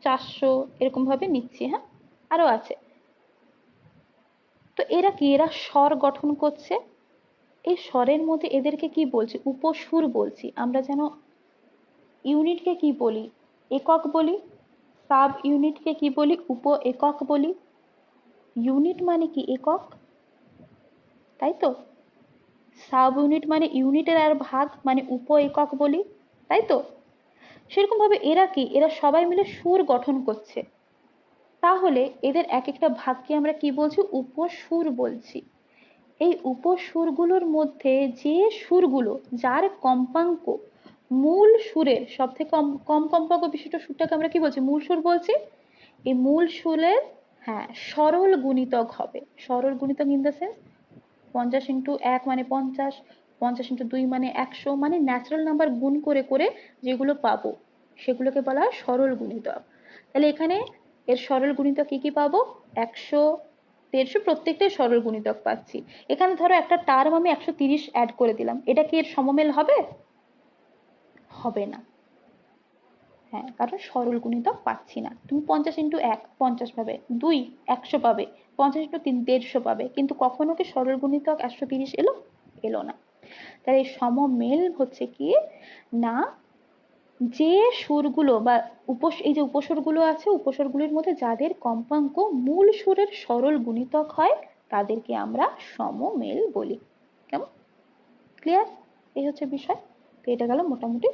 400 এরকম ভাবে নিচ্ছি। হ্যাঁ, আরো আছে। তো এরা কি? এরা স্বর গঠন করছে। এই স্বরের মধ্যে এদেরকে কি বলছি? উপসুর বলছি আমরা। যেন ইউনিটকে কি বলি? একক বলি। সাব ইউনিটকে কি বলি? উপ একক বলি। ইউনিট মানে কি? একক, তাই তো? সাব ইউনিট মানে ইউনিটের আর ভাগ, মানে উপ একক বলি, তাই তো? সেরকম ভাবে এরা কি? এরা সবাই মিলে সুর গঠন করছে। তাহলে এদের এক একটা ভাগকে আমরা কি বলছি? উপসুর বলছি। এই উপসুরগুলোর মধ্যে যে সুরগুলো যার কম্পাঙ্ক মূল সুরের সব থেকে কম কম কম্পাঙ্ক বিশিষ্ট সুরটাকে আমরা কি বলছি? মূল সুর বলছি। এই মূল সুরের, হ্যাঁ, সরল গুণিতক হবে। সরল গুণিতক ইন দ্য সেন্স 50 ইন্টু 1 মানে 50, 50 ইন্টু 2 মানে 100, মানে ন্যাচারাল নাম্বার গুণ করে করে যেগুলো পাবো সেগুলোকে বলা হয় সরল গুণিতক। তাহলে এখানে এর সরল গুণিতক কি কি পাবো? 100, 150 প্রত্যেকটাই সরল গুণিতক পাচ্ছি। এখানে ধরো একটা টার্ম আমি 130 অ্যাড করে দিলাম, এটা কি এর সমমেল হবে? হবে না। হ্যাঁ, কারণ সরল গুণিতক পাচ্ছি না। তুমি 50 ইন্টু 1 50 পাবে, 2 100 পাবে, 50 ইন্টু 3 150 পাবে, কিন্তু কখনো কি সরল গুণিতক 130 এলো? এলো না। তাহলে এই সমমেল হচ্ছে কি না, যে সুরগুলো বা এই যে উপস্বরগুলো আছে, উপস্বরগুলোর মধ্যে যাদের কম্পাঙ্ক মূল সুরের সরল গুণিতক হয় তাদেরকে আমরা সমমেল বলি। কেমন? ক্লিয়ার? এই হচ্ছে বিষয়। তো এটা গেল মোটামুটি